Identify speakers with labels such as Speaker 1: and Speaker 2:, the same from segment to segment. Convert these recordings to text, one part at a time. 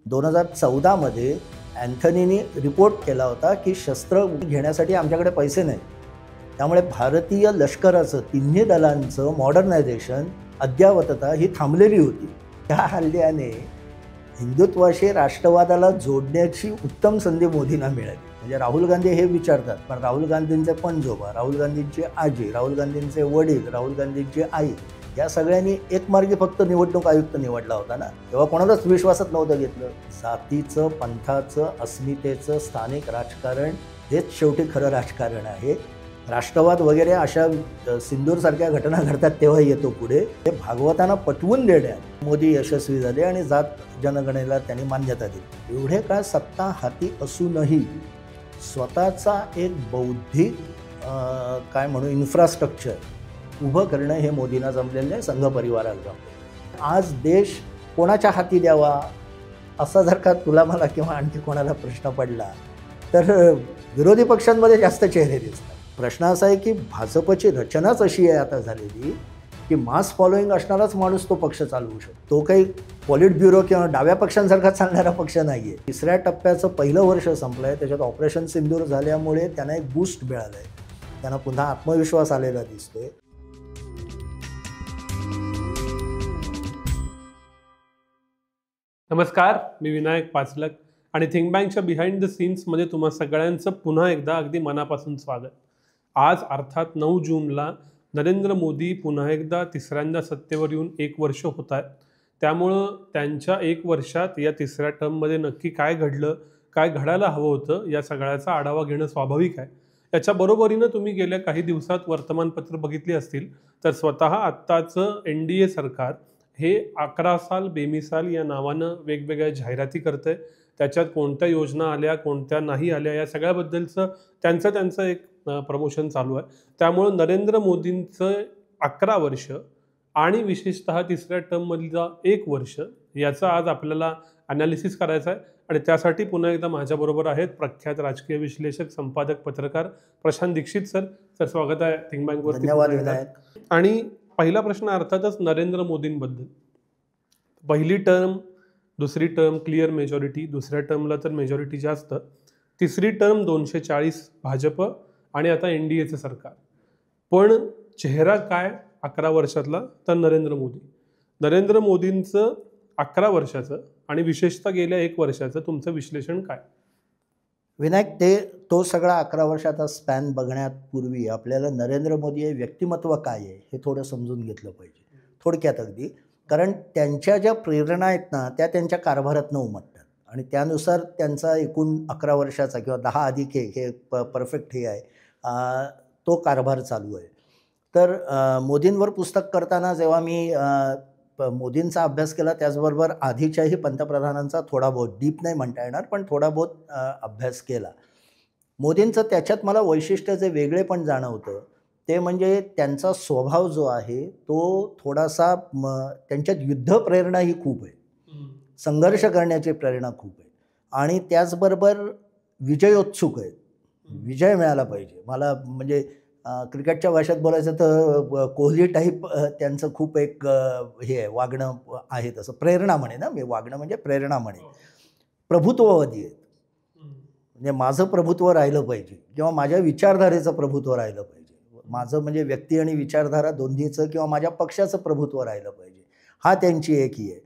Speaker 1: 2014 मध्ये अँथनीने रिपोर्ट केला होता की शस्त्र घेण्यासाठी आमच्याकडे पैसे नाहीत. त्यामुळे भारतीय लष्कराचं तिन्ही दलांचं मॉडर्नायझेशन अद्ययावतता ही थांबलेली होती. त्या हल्ल्याने हिंदुत्वाशी राष्ट्रवादाला जोडण्याची उत्तम संधी मोदींना मिळाली. म्हणजे राहुल गांधी हे विचारतात, पण राहुल गांधींचे पणजोबा, राहुल गांधींची आजी, राहुल गांधींचे वडील, राहुल गांधींची आई या सगळ्यांनी एकमार्गी फक्त निवडणूक आयुक्त निवडला होता ना. तेव्हा कोणालाच विश्वासात नव्हतं घेतलं. जातीचं, पंथाचं, अस्मितेचं स्थानिक राजकारण हेच शेवटी खरं राजकारण आहे. राष्ट्रवाद वगैरे अशा सिंदूरसारख्या घटना घडतात तेव्हा येतो पुढे. हे भागवतांना पटवून देण्यात मोदी यशस्वी झाले आणि जात जनगणनेला त्यांनी मान्यता दिली. एवढे काळ सत्ता हाती असूनही स्वतःचा एक बौद्धिक काय म्हणू इन्फ्रास्ट्रक्चर उभं करणं हे मोदींना जमलेलं नाही, संघ परिवाराला जमलं. आज देश कोणाच्या हाती द्यावा असा जर का तुला मला किंवा आणखी कोणाला प्रश्न पडला तर विरोधी पक्षांमध्ये जास्त चेहरे दिसतात. प्रश्न असा आहे की भाजपची रचनाच अशी आहे आता झालेली की मास फॉलोईंग असणाराच माणूस तो पक्ष चालवू शकतो. तो काही पॉलिट ब्युरो किंवा डाव्या पक्षांसारखा चालणारा पक्ष नाही आहे. तिसऱ्या टप्प्याचं पहिलं वर्ष संपलं आहे. त्याच्यात ऑपरेशन सिंदूर झाल्यामुळे त्यांना एक बूस्ट मिळालं आहे. त्यांना पुन्हा आत्मविश्वास आलेला दिसतोय.
Speaker 2: नमस्कार, मी विनायक पाचलक आणि थिंक बँकच्या बिहाइंड द सीन्समध्ये तुम्हा सगळ्यांचं पुन्हा एकदा अगदी मनापासून स्वागत. आज अर्थात 9 जूनला नरेंद्र मोदी पुन्हा एकदा तिसऱ्यांदा सत्तेवर येऊन 1 वर्ष होत आहेत. त्यामुळं त्यांच्या 1 वर्षात या तिसऱ्या टर्ममध्ये नक्की काय घडलं, काय घडायला हवं होतं या सगळ्याचा आढावा घेणं स्वाभाविक आहे. याच्या बरोबरीनं तुम्ही गेल्या काही दिवसात वर्तमानपत्र बघितली असतील तर स्वतः आत्ताचं NDA सरकार हे 11 साल बेमिसाल या नावानं वेगवेगळ्या जाहिराती करतंय. त्याच्यात कोणत्या योजना आल्या, कोणत्या नाही आल्या या सगळ्याबद्दलचं त्यांचं एक प्रमोशन चालू आहे. त्यामुळं नरेंद्र मोदींचं 11 वर्ष आणि विशेषतः तिसऱ्या टर्ममधलं 1 वर्ष याचं आज आपल्याला ॲनालिसिस करायचं आहे. आणि त्यासाठी पुन्हा एकदा माझ्याबरोबर आहेत प्रख्यात राजकीय विश्लेषक, संपादक, पत्रकार प्रशांत दीक्षित सर. सर स्वागत आहे थिंक बँकवरती.
Speaker 1: धन्यवाद.
Speaker 2: आणि पहिला प्रश्न अर्थातच नरेंद्र मोदींबद्दल. पहिली टर्म, दुसरी टर्म क्लिअर मेजॉरिटी, दुसऱ्या टर्मला तर मेजॉरिटी जास्त, तिसरी टर्म 240 भाजप आणि आता NDAचं सरकार. पण चेहरा काय 11 वर्षातला तर नरेंद्र मोदींचं 11 वर्षाचं आणि विशेषतः गेल्या 1 वर्षाचं तुमचं विश्लेषण काय?
Speaker 1: विनायक, तो सगळा 11 वर्षाचा स्पॅन बघण्यापूर्वी आपल्याला नरेंद्र मोदी हे व्यक्तिमत्व काय आहे हे थोडं समजून घेतलं पाहिजे, थोडक्यात अगदी. कारण त्यांच्या ज्या प्रेरणा आहेत ना त्या त्यांच्या कारभारातनं उमटतात आणि त्यानुसार त्यांचा एकूण 11 वर्षाचा किंवा 10 अधिक 1 हे परफेक्ट हे आहे तो कारभार चालू आहे. तर मोदींवर पुस्तक करताना जेव्हा मी मोदींचा अभ्यास केला त्याचबरोबर आधीच्याही पंतप्रधानांचा थोडा बहुत, डीप नाही म्हणता येणार पण थोडा बहुत अभ्यास केला. मोदींचं त्याच्यात मला वैशिष्ट्य जे वेगळे पण जाणवतं ते म्हणजे त्यांचा स्वभाव जो आहे तो थोडासा त्यांच्यात युद्ध प्रेरणा ही खूप आहे, संघर्ष करण्याची प्रेरणा खूप आहे आणि त्याचबरोबर विजयोत्सुक आहेत. विजय मिळाला पाहिजे. मला म्हणजे क्रिकेटच्या भाषेत बोलायचं तर कोहली टाईप त्यांचं खूप एक हे आहे, वागणं आहे तसं. प्रेरणा म्हणे ना मी, वागणं म्हणजे प्रेरणा म्हणे. प्रभुत्ववादी आहेत. म्हणजे माझं प्रभुत्व राहिलं पाहिजे किंवा माझ्या विचारधारेचं प्रभुत्व राहिलं पाहिजे. माझं म्हणजे व्यक्ती आणि विचारधारा दोन्हीचं किंवा माझ्या पक्षाचं प्रभुत्व राहिलं पाहिजे. हा त्यांची एक ही आहे.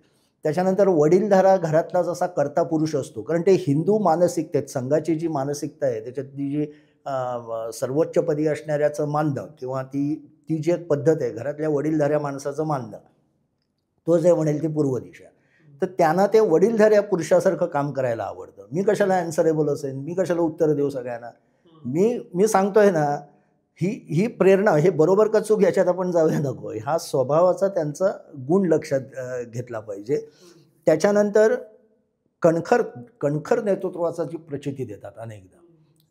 Speaker 1: त्याच्यानंतर वडीलधारा घरातला जसा कर्ता पुरुष असतो, कारण ते हिंदू मानसिकतेत संघाची जी मानसिकता आहे त्याच्यातली जी सर्वोच्चपदी असणाऱ्याचं मानणं किंवा ती जी एक पद्धत आहे घरातल्या वडीलधाऱ्या माणसाचं मानणं, तो जे म्हणेल ती पूर्व दिशा. तर त्यांना ते वडीलधाऱ्या पुरुषासारखं काम करायला आवडतं. मी कशाला ॲन्सरेबल असेल, मी कशाला उत्तर देऊ सगळ्यांना, मी सांगतोय ना, ही प्रेरणा, हे बरोबर का चूक याच्यात आपण जाऊया नको. हा स्वभावाचा त्यांचा गुण लक्षात घेतला पाहिजे. त्याच्यानंतर कणखर नेतृत्वाचा जी प्रचिती देतात अनेकदा.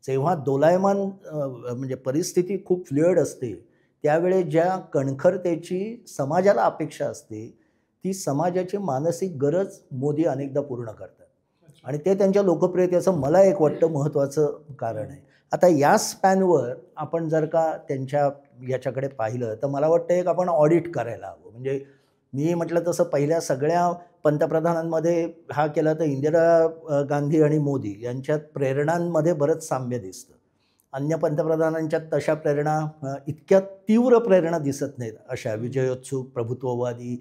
Speaker 1: जेव्हा दोलायमान म्हणजे परिस्थिती खूप फ्लुइड असते त्यावेळी ज्या कणखरतेची समाजाला अपेक्षा असते ती समाजाची मानसिक गरज मोदी अनेकदा पूर्ण करतात आणि ते त्यांच्या लोकप्रियतेचं मला एक वाटतं महत्त्वाचं कारण आहे. आता या स्पॅनवर आपण जर का त्यांच्या याच्याकडे पाहिलं तर मला वाटतं एक आपण ऑडिट करायला हवं. म्हणजे मी म्हटलं तसं पहिल्या सगळ्या पंतप्रधानांमध्ये हा केला तर इंदिरा गांधी आणि मोदी यांच्यात प्रेरणांमध्ये बरंच साम्य दिसतं. अन्य पंतप्रधानांच्यात तशा प्रेरणा इतक्या तीव्र प्रेरणा दिसत नाहीत. अशा विजयोत्सुक, प्रभुत्ववादी,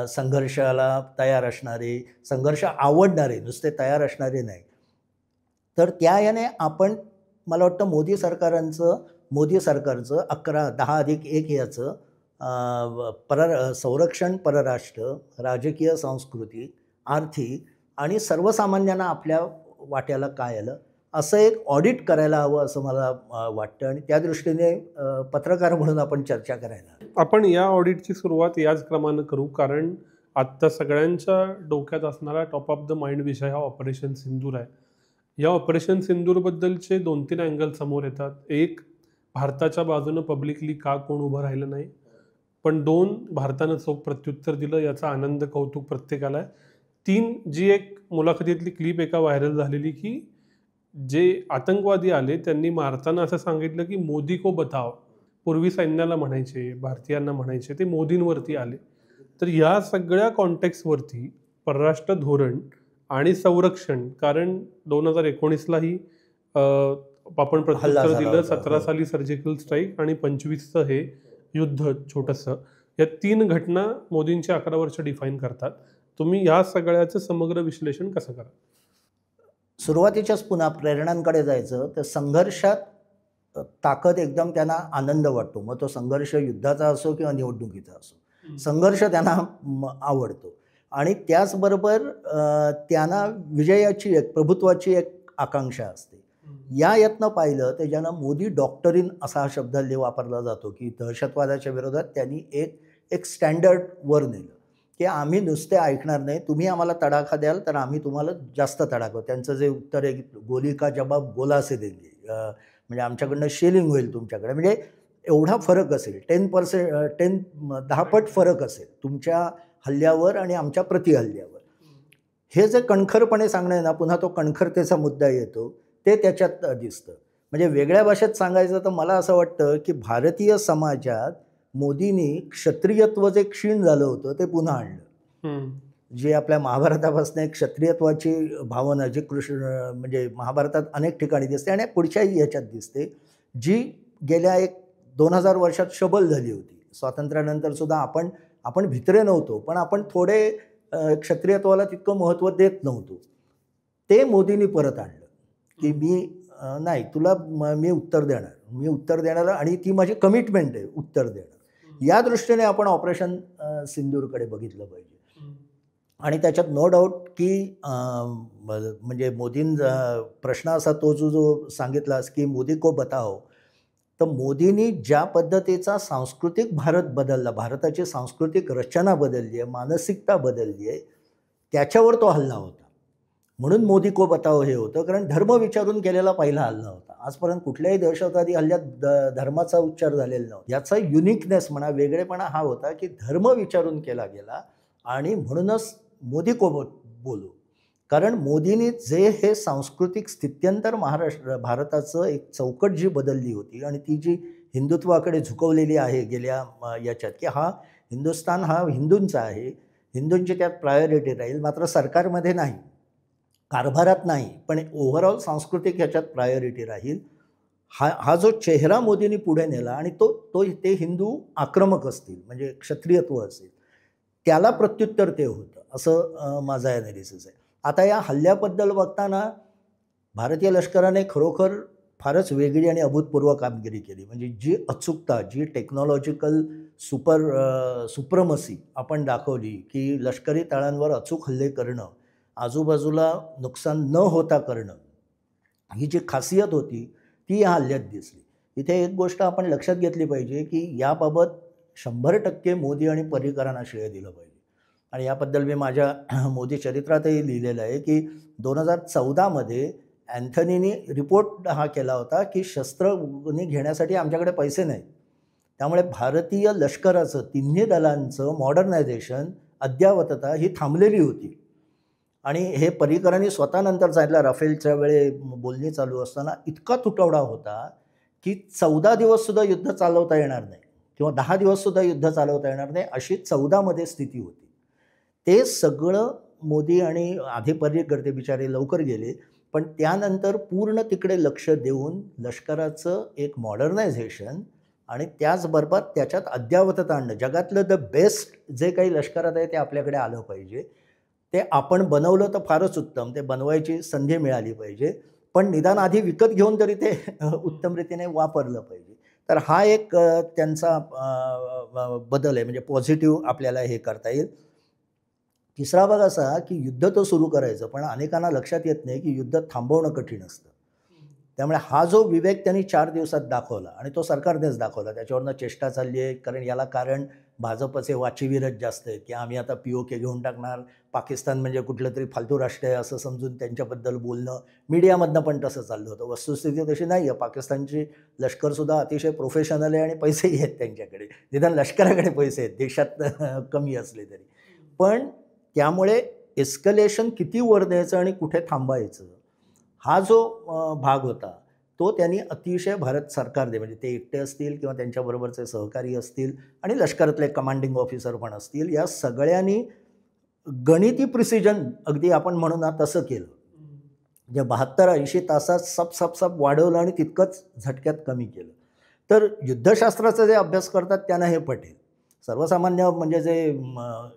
Speaker 1: संघर्षाला तयार असणारे, संघर्ष आवडणारे, नुसते तयार असणारे नाही. तर त्या याने आपण, मला वाटतं मोदी सरकारचं 10+1 याचं संरक्षण, परराष्ट्र, राजकीय, सांस्कृतिक, आर्थिक आणि सर्वसामान्यांना आपल्या वाट्याला काय आलं असं एक ऑडिट करायला हवं असं मला वाटतं. आणि त्या दृष्टीने पत्रकार म्हणून आपण चर्चा करायला.
Speaker 2: आपण या ऑडिटची सुरुवात याच क्रमानं करू, कारण आत्ता सगळ्यांच्या डोक्यात असणारा टॉप ऑफ द माइंड विषय हा ऑपरेशन सिंदूर आहे. या ऑपरेशन सिंदूरबद्दलचे 2-3 अँगल समोर येतात. एक, भारताच्या बाजूनं पब्लिकली का कोण उभं राहिलं नाही, पण 2, भारतानं चोख प्रत्युत्तर दिलं, याचा आनंद, कौतुक प्रत्येकाला आहे. 3, जी एक मुलाखतीतली क्लिप एका व्हायरल झालेली की जे आतंकवादी आले त्यांनी मारताना असं सांगितलं की मोदी को बताव. पूर्वी सैन्याला म्हणायचे, भारतीयांना म्हणायचे, ते मोदींवरती आले. तर या सगळ्या कॉन्टेक्स्टवरती परराष्ट्र धोरण आणि संरक्षण, कारण 2019लाही आपण प्रत्युत्तर दिलं, 17 साली सर्जिकल स्ट्राईक आणि 25चं हे युद्ध छोटंसं, या 3 घटना मोदींच्या 11 वर्ष डिफाईन करतात. तुम्ही या सगळ्याचं समग्र विश्लेषण कसं करा?
Speaker 1: सुरुवातीच्याच पुन्हा प्रेरणांकडे जायचं तर संघर्षात ताकद एकदम त्यांना आनंद वाटतो. मग तो संघर्ष युद्धाचा असो किंवा निवडणुकीचा असो, संघर्ष त्यांना आवडतो. आणि त्याचबरोबर त्यांना विजयाची एक, प्रभुत्वाची एक आकांक्षा असते. या यातनं पाहिलं तर ज्यांना मोदी डॉक्टरीन असा हा शब्द हल्ली वापरला जातो की दहशतवादाच्या विरोधात त्यांनी एक स्टँडर्ड वर नेलं की आम्ही नुसते ऐकणार नाही, तुम्ही आम्हाला तडाखा द्याल तर आम्ही तुम्हाला जास्त तडाखा. त्यांचं जे उत्तर आहे, गोली का जवाब गोला से देंगे, म्हणजे आमच्याकडनं शेलिंग होईल तुमच्याकडे. म्हणजे एवढा फरक असेल, 10 पट फरक असेल तुमच्या हल्ल्यावर आणि आमच्या प्रतिहल्ल्यावर. हे जे कणखरपणे सांगणं आहे ना, पुन्हा तो कणखरतेचा मुद्दा येतो, ते त्याच्यात दिसतं. म्हणजे वेगळ्या भाषेत सांगायचं तर मला असं वाटतं की भारतीय समाजात मोदींनी क्षत्रियत्व जे क्षीण झालं होतं ते पुन्हा आणलं. जे आपल्या महाभारतापासून एक क्षत्रियत्वाची भावना जी म्हणजे महाभारतात अनेक ठिकाणी दिसते आणि पुढच्याही याच्यात दिसते, जी गेल्या 2000 वर्षात शबल झाली होती. स्वातंत्र्यानंतर सुद्धा आपण भित्रे नव्हतो, पण आपण थोडे क्षत्रियत्वाला तितकं महत्त्व देत नव्हतो. ते मोदींनी परत आणलं की नाही, तुला मी उत्तर देणार आणि ती माझी कमिटमेंट आहे उत्तर देणं. या दृष्टीने आपण ऑपरेशन सिंदूरकडे बघितलं पाहिजे. आणि त्याच्यात नो डाऊट की म्हणजे प्रश्न असा तो जो सांगितलास की मोदी को बताओ, तर मोदींनी ज्या पद्धतीचा सांस्कृतिक भारत बदलला, भारताची सांस्कृतिक रचना बदलली आहे, मानसिकता बदलली आहे, त्याच्यावर तो हल्ला होता. म्हणून मोदी को बताओ हे होतं, कारण धर्म विचारून केलेला पहिला हल्ला होता. आजपर्यंत कुठल्याही दहशतवादी हल्ल्यात धर्माचा उच्चार झालेला नव्हता. याचा युनिकनेस म्हणा, वेगळेपणा हा होता की धर्म विचारून केला गेला. आणि म्हणूनच मोदी को बोलू, कारण मोदींनी जे हे सांस्कृतिक स्थित्यंतर भारताचं एक चौकट जी बदलली होती आणि ती जी हिंदुत्वाकडे झुकवलेली आहे गेल्या याच्यात, की हिंदुस्थान हा हिंदूंचा आहे, हिंदूंची त्यात प्रायोरिटी राहील, मात्र सरकारमध्ये नाही, कारभारात नाही, पण ओव्हरऑल सांस्कृतिक ह्याच्यात प्रायोरिटी राहील. हा जो चेहरा मोदींनी पुढे नेला आणि ते हिंदू आक्रमक असतील, म्हणजे क्षत्रियत्व असेल, त्याला प्रत्युत्तर ते होतं, असं माझं ॲनालिसिस आहे. आता या हल्ल्याबद्दल बघताना भारतीय लष्कराने खरोखर फारच वेगळी आणि अभूतपूर्व कामगिरी केली. म्हणजे जी अचूकता, जी टेक्नॉलॉजिकल सुप्रमसी आपण दाखवली की लष्करी तळांवर अचूक हल्ले करणं, आजूबाजूला नुकसान न होता करणं, ही जी खासियत होती ती या हल्ल्यात दिसली. इथे एक गोष्ट आपण लक्षात घेतली पाहिजे की याबाबत 100% मोदी आणि पर्रिकरांना श्रेय दिलं पाहिजे. आणि याबद्दल मी माझ्या मोदी चरित्रातही लिहिलेलं आहे की 2014मध्ये अँथनीने रिपोर्ट हा केला होता की शस्त्र घेण्यासाठी आमच्याकडे पैसे नाहीत, त्यामुळे भारतीय लष्कराचं तिन्ही दलांचं मॉडर्नायझेशन, अद्यावतता ही थांबलेली होती. आणि हे पर्रिकरांनी स्वतः नंतर सांगितलं, राफेलच्या वेळे बोलणी चालू असताना इतका तुटवडा होता की 14 दिवससुद्धा युद्ध चालवता येणार नाही किंवा 10 दिवससुद्धा युद्ध चालवता येणार नाही, अशी 14मध्ये स्थिती होती. ते सगळं मोदी आणि आधी पर्यटक बिचारे लवकर गेले, पण त्यानंतर पूर्ण तिकडे लक्ष देऊन लष्कराचं एक मॉडर्नायझेशन आणि त्याचबरोबर त्याच्यात अद्ययावतता आणणं. जगातलं द बेस्ट जे काही लष्करात आहे ते आपल्याकडे आलं पाहिजे. ते आपण बनवलं तर फारच उत्तम. ते बनवायची संधी मिळाली पाहिजे. पण निदान आधी विकत घेऊन तरी ते उत्तम रीतीने वापरलं पाहिजे. तर हा एक त्यांचा बदल आहे, म्हणजे पॉझिटिव्ह आपल्याला हे करता येईल. तिसरा भाग असा की युद्ध तर सुरू करायचं, पण अनेकांना लक्षात येत नाही की युद्ध थांबवणं कठीण असतं. त्यामुळे हा जो विवेक त्यांनी 4 दिवसात दाखवला आणि तो सरकारनेच दाखवला. त्याच्यावरनं चेष्टा चालली आहे, कारण याला कारण भाजपचे वाचीवीरच जास्त आहेत की आम्ही आता POK घेऊन टाकणार, पाकिस्तान म्हणजे कुठलं तरी फालतू राष्ट्र आहे असं समजून त्यांच्याबद्दल बोलणं. मीडियामधनं पण तसं चाललं होतं. वस्तुस्थिती तशी नाही आहे. पाकिस्तानची लष्करसुद्धा अतिशय प्रोफेशनल आहे आणि पैसेही आहेत त्यांच्याकडे. निदान लष्कराकडे पैसे आहेत, देशात कमी असले तरी. पण त्यामुळे एस्कलेशन किती वर द्यायचं आणि कुठे थांबायचं, हा जो भाग होता तो त्यांनी अतिशय भारत सरकारने, म्हणजे ते एकटे असतील किंवा त्यांच्याबरोबरचे सहकारी असतील आणि लष्करातले कमांडिंग ऑफिसर पण असतील, या सगळ्यांनी गणिती प्रिसिजन अगदी आपण म्हणू ना तसं केलं. म्हणजे 72-80 तासात सप वाढवलं आणि तितकंच झटक्यात कमी केलं. तर युद्धशास्त्राचा जे अभ्यास करतात त्यांना हे पटेल. सर्वसामान्य म्हणजे जे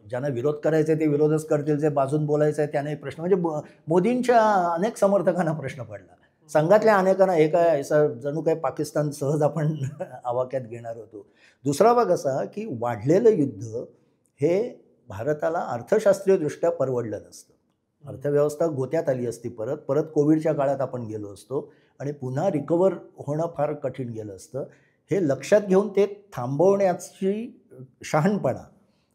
Speaker 1: ज्यांना विरोध करायचा आहे ते विरोधच करतील, जे बाजून बोलायचं आहे त्यांनाही प्रश्न, म्हणजे मोदींच्या अनेक समर्थकांना प्रश्न पडला. संघातल्या अनेकांना हे काय असं जणू काही पाकिस्तान सहज आपण आवाक्यात घेणार होतो. दुसरा भाग असा की वाढलेलं युद्ध हे भारताला अर्थशास्त्रीयदृष्ट्या परवडलं नसतं. अर्थव्यवस्था गोत्यात आली असती, परत कोविडच्या काळात आपण गेलो असतो आणि पुन्हा रिकवर होणं फार कठीण गेलं असतं. हे लक्षात घेऊन ते थांबवण्याची शहाणपणा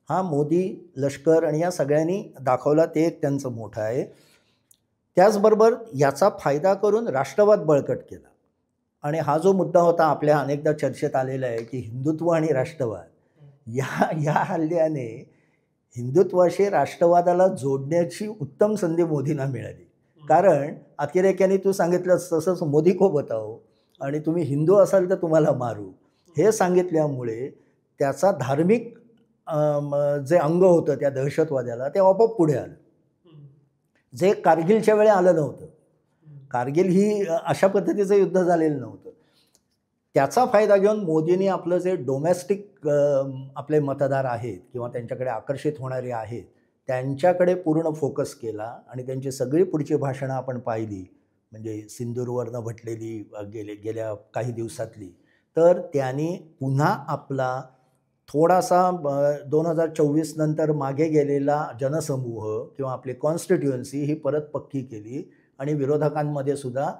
Speaker 1: हा मोदी, लष्कर आणि या सगळ्यांनी दाखवला. ते एक त्यांचं मोठं आहे. त्याचबरोबर याचा फायदा करून राष्ट्रवाद बळकट केला. आणि हा जो मुद्दा होता आपल्या अनेकदा चर्चेत आलेला आहे की हिंदुत्व आणि राष्ट्रवाद, या हल्ल्याने हिंदुत्वाशी राष्ट्रवादाला जोडण्याची उत्तम संधी मोदींना मिळाली. कारण अतिरेक्याने तू सांगितलंस तसंच मोदी को बताओ आणि तुम्ही हिंदू असाल तर तुम्हाला मारू, हे सांगितल्यामुळे त्याचा धार्मिक जे अंग होतं त्या दहशतवाद्याला ते आपोआप पुढे आलं, जे कारगिलच्या वेळी आलं नव्हतं. कारगिल ही अशा पद्धतीचं युद्ध झालेलं नव्हतं. त्याचा फायदा घेऊन मोदींनी आपलं जे डोमेस्टिक आपले मतदार आहेत किंवा त्यांच्याकडे आकर्षित होणारे आहेत त्यांच्याकडे पूर्ण फोकस केला आणि त्यांची सगळी पुढची भाषणं आपण पाहिली, म्हणजे सिंदूरवरनं भटलेली गेल्या काही दिवसातली. तर त्यांनी पुन्हा आपला थोडासा 2024 नंतर मागे गेलेला जनसमूह किंवा आपली कॉन्स्टिट्युएन्सी ही परत पक्की केली आणि विरोधकांमध्ये सुद्धा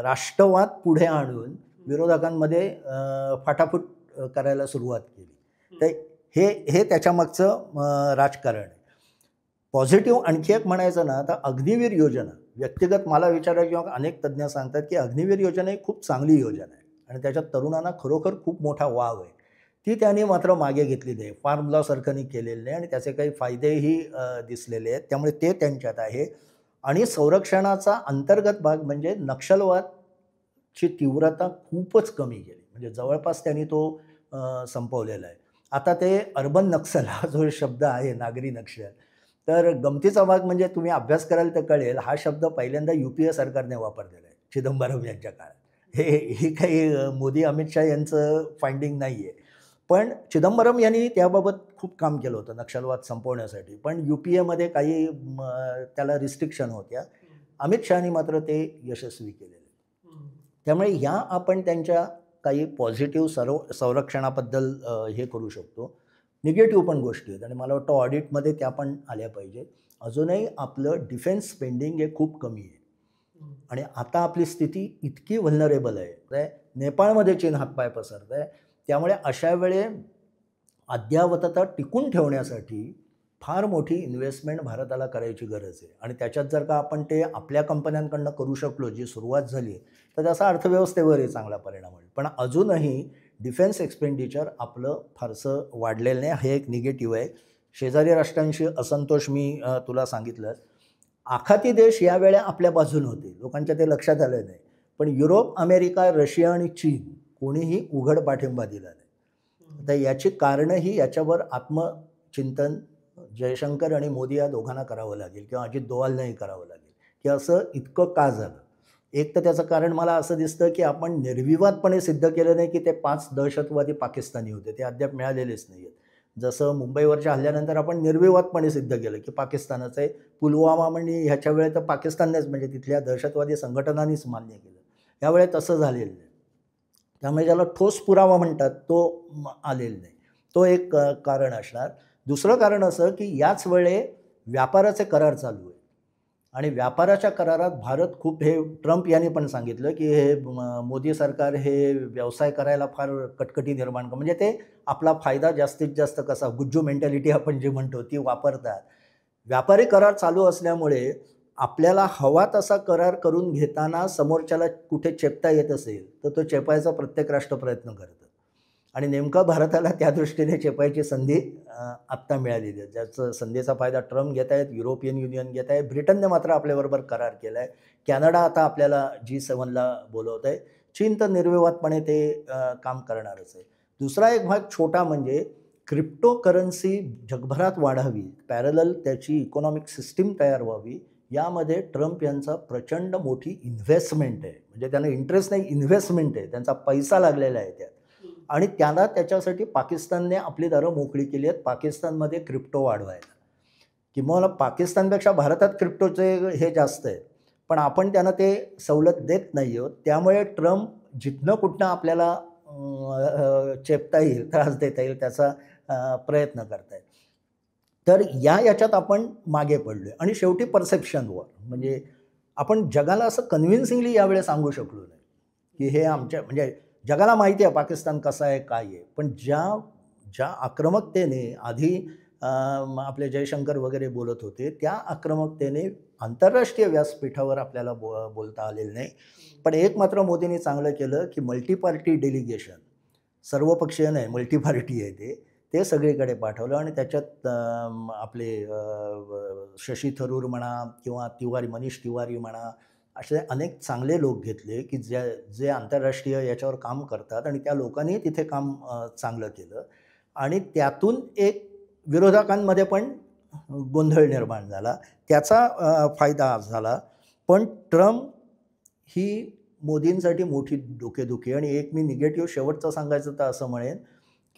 Speaker 1: राष्ट्रवाद पुढे आणून विरोधकांमध्ये फाटाफूट करायला सुरुवात केली. तर हे त्याच्यामागचं राजकारण आहे. पॉझिटिव्ह आणखी एक म्हणायचं ना तर अग्निवीर योजना, व्यक्तिगत मला विचारायला किंवा अनेक तज्ज्ञ सांगतात की अग्निवीर योजना ही खूप चांगली योजना आहे आणि त्याच्यात तरुणांना खरोखर खूप मोठा वाव आहे. ती त्यांनी मात्र मागे घेतलेली आहे, फार्म लॉ सारखं केलेलं नाही आणि त्याचे काही फायदेही दिसलेले आहेत. त्यामुळे ते त्यांच्यात आहे. आणि संरक्षणाचा अंतर्गत भाग म्हणजे नक्षलवादची तीव्रता खूपच कमी केली, म्हणजे जवळपास त्यांनी तो संपवलेला आहे. आता ते अर्बन नक्षल हा जो शब्द आहे, नागरी नक्षल, तर गमतीचा भाग म्हणजे तुम्ही अभ्यास कराल तर कळेल, हा शब्द पहिल्यांदा UPA सरकारने वापरलेला आहे चिदंबरम यांच्या काळात. हे काही मोदी अमित शाह यांचं फाइंडिंग नाही आहे. पण चिदंबरम यांनी त्याबाबत खूप काम केलं होतं नक्षलवाद संपवण्यासाठी, पण UPAमध्ये काही त्याला रिस्ट्रिक्शन होत्या. अमित शहानी मात्र ते यशस्वी केलेले. त्यामुळे ह्या आपण त्यांच्या काही पॉझिटिव्ह संरक्षणाबद्दल हे करू शकतो. निगेटिव्ह पण गोष्टी आहेत आणि मला वाटतं ऑडिटमध्ये त्या पण आल्या पाहिजेत. अजूनही आपलं डिफेन्स स्पेंडिंग हे खूप कमी आहे आणि आता आपली स्थिती इतकी व्हल्नरेबल आहे. नेपाळमध्ये चीन हातपाय पसरत आहे. त्यामुळे अशा वेळे अद्ययावतता टिकून ठेवण्यासाठी फार मोठी इन्व्हेस्टमेंट भारताला करायची गरज आहे आणि त्याच्यात जर का आपण ते आपल्या कंपन्यांकडनं करू शकलो, जी सुरुवात झाली, तर त्याचा अर्थव्यवस्थेवरही चांगला परिणाम होईल. पण अजूनही डिफेन्स एक्सपेंडिचर आपलं फारसं वाढलेलं नाही, हे एक निगेटिव्ह आहे. शेजारी राष्ट्रांशी असंतोष मी तुला सांगितलं. आखाती देश यावेळी आपल्या बाजूने होते, लोकांच्या ते लक्षात आलं नाही. पण युरोप, अमेरिका, रशिया आणि चीन कोणीही उघड पाठिंबा दिला नाही. तर याची कारणं ही याच्यावर आत्मचिंतन जयशंकर आणि मोदी या दोघांना करावं लागेल किंवा अजित डोवालनाही करावं लागेल की असं इतकं का झालं. एक तर त्याचं कारण मला असं दिसतं की आपण निर्विवादपणे सिद्ध केलं नाही की ते 5 दहशतवादी पाकिस्तानी होते, ते अद्याप मिळालेलेच नाही आहेत. जसं मुंबईवरच्या हल्ल्यानंतर आपण निर्विवादपणे सिद्ध केलं की पाकिस्तानच आहे. पुलवामा म्हणजे ह्याच्या वेळेत तर पाकिस्ताननेच म्हणजे तिथल्या दहशतवादी संघटनांनीच मान्य केलं. यावेळेस तसं झालेलं नाही. त्यामुळे ज्याला ठोस पुरावा म्हणतात तो आलेला नाही. तो एक कारण असणार. दुसरं कारण असं की याच वेळे व्यापाराचे करार चालू आहे आणि व्यापाराच्या करारात भारत खूप, हे ट्रम्प यांनी पण सांगितलं की हे मोदी सरकार हे व्यवसाय करायला फार कटकटी निर्माण म्हणजे ते आपला फायदा जास्तीत जास्त कसा, गुज्जू मेंटॅलिटी आपण जे म्हणतो ती वापरतात. व्यापारी करार चालू असल्यामुळे आपल्याला हवा तसा करार करून घेताना समोरच्याला कुठे चेपता येत असेल तर तो चेपायचा प्रत्येक राष्ट्र प्रयत्न करतं आणि नेमका भारताला त्या दृष्टीने चेपायची संधी आत्ता मिळालेली आहे. ज्याचं संधीचा फायदा ट्रम्प घेत आहेत, युरोपियन युनियन घेत आहे, ब्रिटनने मात्र आपल्याबरोबर करार केला आहे, कॅनडा आता आपल्याला G7ला बोलवत आहे, चीन तर निर्विवादपणे ते काम करणारच आहे. दुसरा एक भाग छोटा म्हणजे क्रिप्टोकरन्सी जगभरात वाढावी, पॅरलल त्याची इकॉनॉमिक सिस्टीम तयार व्हावी, यामध्ये ट्रम्प यांचा प्रचंड मोठी इन्व्हेस्टमेंट आहे. म्हणजे त्यांना इंटरेस्ट नाही, इन्व्हेस्टमेंट आहे, त्यांचा पैसा लागलेला आहे त्यात आणि त्याला त्याच्यासाठी पाकिस्तानने आपली दारं मोकळी केली आहेत पाकिस्तानमध्ये क्रिप्टो वाढवायला. किंवा पाकिस्तानपेक्षा भारतात क्रिप्टोचे हे जास्त आहे, पण आपण त्यांना ते सवलत देत नाही आहोत. त्यामुळे ट्रम्प जिथनं कुठनं आपल्याला चेपता येईल, त्रास देता येईल त्याचा प्रयत्न करत आहेत. तर याच्यात आपण मागे पडलो आहे आणि शेवटी परसेप्शनवर, म्हणजे आपण जगाला असं कन्व्हिन्सिंगली यावेळेस सांगू शकलो नाही की हे आमच्या, म्हणजे जगाला माहिती आहे पाकिस्तान कसा आहे काय आहे, पण ज्या आक्रमकतेने आधी आपले जयशंकर वगैरे बोलत होते त्या आक्रमकतेने आंतरराष्ट्रीय व्यासपीठावर आपल्याला बोलता आलेलं नाही. पण एक मात्र मोदींनी चांगलं केलं की मल्टीपार्टी डेलिगेशन, सर्वपक्षीय नाही मल्टीपार्टी आहे ते सगळीकडे पाठवलं आणि त्याच्यात आपले शशी थरूर म्हणा किंवा मनीष तिवारी म्हणा असे अनेक चांगले लोक घेतले की जे आंतरराष्ट्रीय याच्यावर काम करतात आणि त्या लोकांनी तिथे काम चांगलं केलं आणि त्यातून एक विरोधकांमध्ये पण गोंधळ निर्माण झाला, त्याचा फायदा झाला. पण ट्रम्प ही मोदींसाठी मोठी डोकेदुखी. आणि एक मी निगेटिव्ह शेवटचं सांगायचं तर असं म्हणेन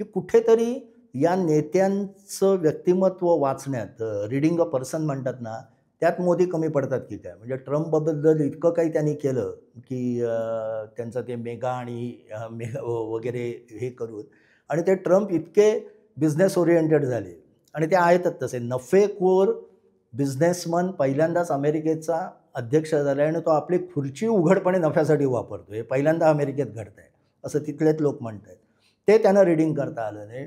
Speaker 1: की कुठेतरी या नेत्यांचं व्यक्तिमत्व वाचण्यात, रिडिंग अ पर्सन म्हणतात ना, त्यात मोदी कमी पडतात की काय. म्हणजे ट्रम्पबद्दल इतकं काही त्यांनी केलं की त्यांचं ते मेगा आणि वगैरे हे करून, आणि ते ट्रम्प इतके बिझनेस ओरिएंटेड झाले आणि ते आहेतच तसे नफेखोर बिझनेसमन. पहिल्यांदाच अमेरिकेचा अध्यक्ष झाला आणि तो आपली खुर्ची उघडपणे नफ्यासाठी वापरतो, हे पहिल्यांदा अमेरिकेत घडतं आहे असं तिथलेच लोक म्हणत आहेत. ते त्यांना रिडिंग करता आलं नाही.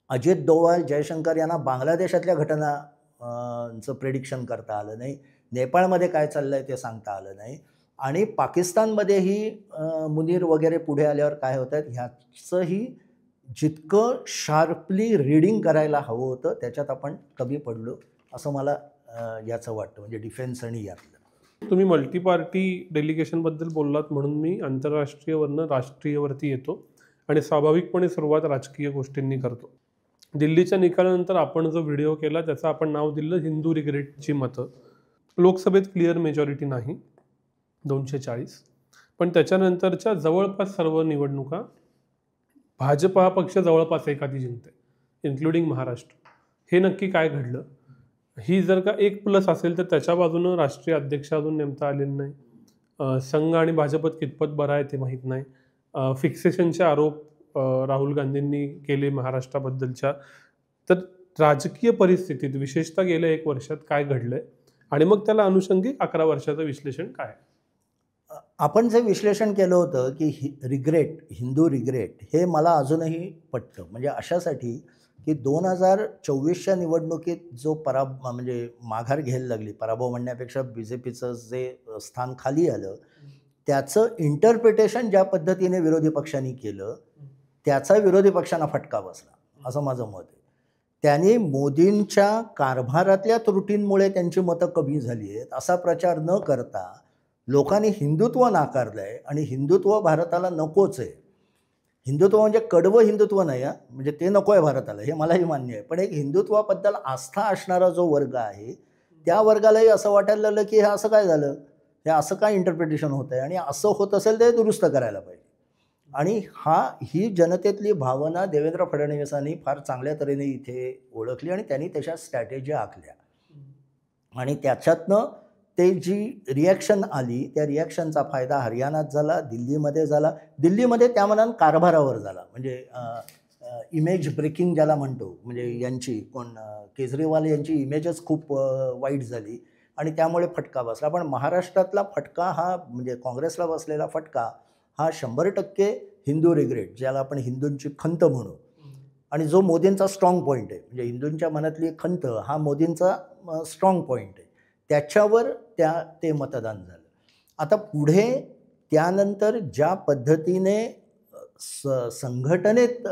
Speaker 1: अजित डोवाल, जयशंकर यांना बांगलादेशातल्या घटनांचं प्रेडिक्शन करता आलं नाही, नेपाळमध्ये काय चाललं आहे ते सांगता आलं नाही, आणि पाकिस्तानमध्येही मुनीर वगैरे पुढे आल्यावर काय होत आहेत ह्याचंही जितकं शार्पली रीडिंग करायला हवं होतं त्याच्यात आपण कमी पडलो असं मला याचं वाटतं, म्हणजे डिफेन्स आणि यातलं.
Speaker 2: तुम्ही मल्टी पार्टी डेलिगेशनबद्दल बोललात म्हणून मी आंतरराष्ट्रीयवरनं राष्ट्रीयवरती येतो आणि स्वाभाविकपणे सुरुवात राजकीय गोष्टींनी करतो. दिल्लीच्या निकालानंतर आपण जो व्हिडिओ केला त्याचं आपण नाव दिलं हिंदू रिग्रेटची मतं. लोकसभेत क्लिअर मेजॉरिटी नाही 240, पण त्याच्यानंतरच्या जवळपास सर्व निवडणुका भाजप हा पक्ष जवळपास एखादी जिंकते, इन्क्लुडिंग महाराष्ट्र. हे नक्की काय घडलं? ही जर का एक प्लस असेल तर त्याच्या बाजूनं राष्ट्रीय अध्यक्ष अजून नेमता आलेले नाही. संघ आणि भाजपत कितपत बरं आहे ते माहीत नाही. फिक्सेशनचे आरोप राहुल गांधींनी केले महाराष्ट्राबद्दलच्या. तर राजकीय परिस्थितीत विशेषतः गेल्या 1 वर्षात काय घडलंय आणि मग त्याला अनुषंगिक 11 वर्षाचं विश्लेषण काय?
Speaker 1: आपण जे विश्लेषण केलं होतं की हिंदू रिग्रेट हे मला अजूनही पटतं. म्हणजे अशासाठी की 2024च्या निवडणुकीत जो म्हणजे माघार घ्यायला लागली, पराभव म्हणण्यापेक्षा BJPचं जे स्थान खाली आलं त्याचं इंटरप्रिटेशन ज्या पद्धतीने विरोधी पक्षांनी केलं त्याचा विरोधी पक्षांना फटका बसला असं माझं मत आहे. त्यांनी मोदींच्या कारभारातल्या त्रुटींमुळे त्यांची मतं कमी झाली आहेत असा प्रचार न करता लोकांनी हिंदुत्व नाकारलं आहे आणि हिंदुत्व भारताला नकोच आहे हिंदुत्व म्हणजे कडवं हिंदुत्व नाही हा, म्हणजे ते नको आहे भारताला, हे मलाही मान्य आहे. पण एक हिंदुत्वाबद्दल आस्था असणारा जो वर्ग आहे, त्या वर्गालाही असं वाटायला लागलं की हे असं काय झालं, हे असं काय इंटरप्रिटेशन होतं आहे, आणि असं होत असेल ते दुरुस्त करायला पाहिजे. आणि ही जनतेतली भावना देवेंद्र फडणवीसांनी फार चांगल्या तऱ्हेने इथे ओळखली आणि त्यांनी त्याच्या स्ट्रॅटेजी आखल्या. आणि त्याच्यातनं ते जी रिॲक्शन आली, त्या रिॲक्शनचा फायदा हरियाणात झाला, दिल्लीमध्ये झाला. दिल्लीमध्ये त्या मनानं कारभारावर झाला, म्हणजे इमेज ब्रेकिंग ज्याला म्हणतो, म्हणजे यांची केजरीवाल यांची इमेजच खूप वाईट झाली आणि त्यामुळे फटका बसला. पण महाराष्ट्रातला फटका हा, म्हणजे काँग्रेसला बसलेला फटका हा 100% हिंदू रिग्रेट, ज्याला आपण हिंदूंची खंत म्हणू, आणि जो मोदींचा स्ट्रॉंग पॉईंट आहे, म्हणजे हिंदूंच्या मनातली खंत हा मोदींचा स्ट्रॉंग पॉईंट आहे, त्याच्यावर ते मतदान झालं. आता पुढे त्यानंतर ज्या पद्धतीने संघटनेत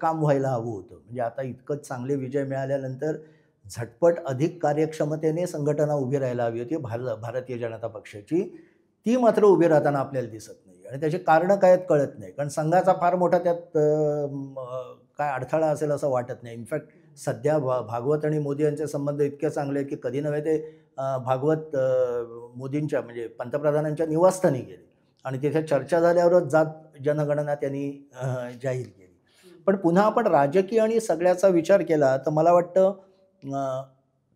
Speaker 1: काम व्हायला हवं होतं, म्हणजे आता इतकं चांगले विजय मिळाल्यानंतर झटपट अधिक कार्यक्षमतेने संघटना उभी राहायला हवी होती भारतीय जनता पक्षाची, ती मात्र उभी राहताना आपल्याला दिसत नाही. आणि त्याची कारणं काय आहेत कळत नाही, कारण संघाचा फार मोठा त्यात काय अडथळा असेल असं वाटत नाही. इनफॅक्ट सध्या भागवत आणि मोदी यांचे संबंध इतके चांगले आहेत की कधी नव्हे ते भागवत मोदींच्या, म्हणजे पंतप्रधानांच्या निवासस्थानी गेले आणि तिथे चर्चा झाल्यावरच जात जनगणना त्यांनी जाहीर केली. पण पुन्हा आपण राजकीय आणि सगळ्याचा विचार केला तर मला वाटतं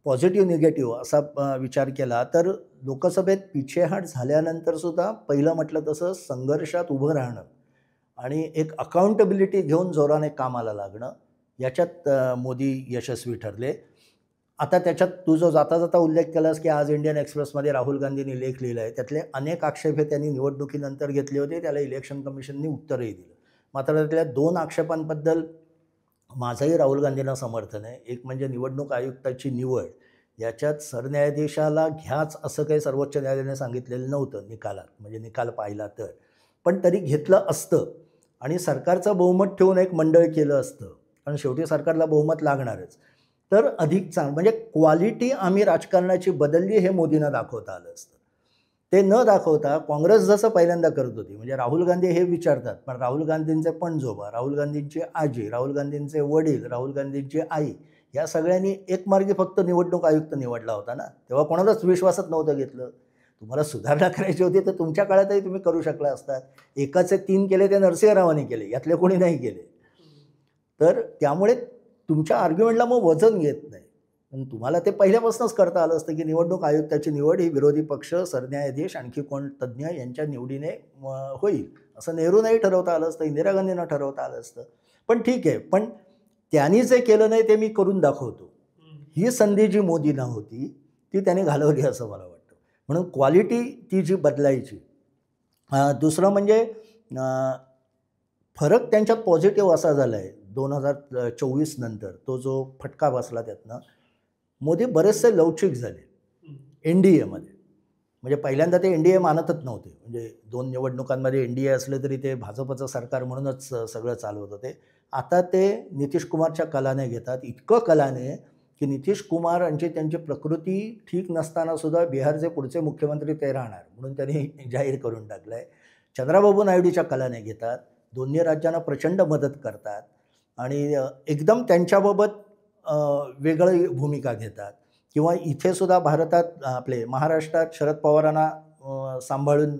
Speaker 1: पॉझिटिव्ह निगेटिव्ह असा विचार केला तर लोकसभेत पिछेहाट झाल्यानंतर सुद्धा पहिलं म्हटलं तसं संघर्षात उभं राहणं आणि एक अकाउंटेबिलिटी घेऊन जोराने कामाला लागणं, याच्यात मोदी यशस्वी ठरले. आता त्याच्यात तू जो जाता जाता उल्लेख केलास की आज इंडियन एक्सप्रेसमध्ये राहुल गांधींनी लेख लिहिला आहे, त्यातले अनेक आक्षेप हे त्यांनी निवडणुकीनंतर घेतले होते, त्याला इलेक्शन कमिशननी उत्तरही दिलं. मात्र त्यातल्या 2 आक्षेपांबद्दल माझंही राहुल गांधींना समर्थन आहे. एक म्हणजे निवडणूक आयुक्ताची निवड, याच्यात सरन्यायाधीशाला घ्याच असं काही सर्वोच्च न्यायालयाने सांगितलेलं नव्हतं निकालात, म्हणजे निकाल पाहिला तर, पण तरी घेतलं असतं आणि सरकारचं बहुमत ठेवून एक मंडळ केलं असतं, कारण शेवटी सरकारला बहुमत लागणारच, तर अधिक चांगलं, म्हणजे क्वालिटी आम्ही राजकारणाची बदलली हे मोदींना दाखवता आलं असतं. ते न दाखवता काँग्रेस जसं पहिल्यांदा करत होती, म्हणजे राहुल गांधी हे विचारतात, पण राहुल गांधींचे पणजोबा, राहुल गांधींची आजी, राहुल गांधींचे वडील, राहुल गांधींची आई, या सगळ्यांनी एकमार्गी फक्त निवडणूक आयुक्त निवडला होता ना, तेव्हा कोणालाच विश्वासात नव्हतं घेतलं. तुम्हाला सुधारणा करायची होती तर तुमच्या काळातही तुम्ही करू शकला असतात. एकाचे 3 केले ते नरसिंह रावांनी केले, यातले कोणी नाही केले. तर त्यामुळे तुमच्या आर्ग्युमेंटला मग वजन घेत नाही. पण तुम्हाला ते पहिल्यापासूनच करता आलं असतं की निवडणूक आयुक्ताची निवड ही विरोधी पक्ष, सरन्यायाधीश, आणखी कोण तज्ज्ञ यांच्या निवडीने होईल, असं नेहरूंनाही ठरवता आलं असतं, इंदिरा गांधींना ठरवता आलं असतं. पण ठीक आहे, पण त्यांनी जे केलं नाही ते मी करून दाखवतो, ही संधी जी मोदींना होती ती त्याने घालवली असं मला वाटतं. म्हणून क्वालिटी ती जी बदलायची. दुसरं म्हणजे फरक त्यांच्यात पॉझिटिव्ह असा झाला आहे 2024 नंतर, तो जो फटका बसला त्यातनं, मोदी बरेचसे लवचिक झाले NDAमध्ये. म्हणजे पहिल्यांदा ते NDA मानतच नव्हते, म्हणजे 2 निवडणुकांमध्ये NDA असले तरी ते भाजपचं सरकार म्हणूनच सगळं चालवत होते. आता ते नितीश कुमारच्या कलाने घेतात, इतकं कलाने की नितीश कुमार यांची त्यांची प्रकृती ठीक नसताना सुद्धा बिहारचे पुढचे मुख्यमंत्री ते राहणार म्हणून त्यांनी जाहीर करून टाकलं आहे. चंद्राबाबू नायडूच्या कलाने घेतात, दोन्ही राज्यांना प्रचंड मदत करतात आणि एकदम त्यांच्याबाबत वेगळी भूमिका घेतात. किंवा इथे सुद्धा भारतात आपले महाराष्ट्रात शरद पवारांना सांभाळून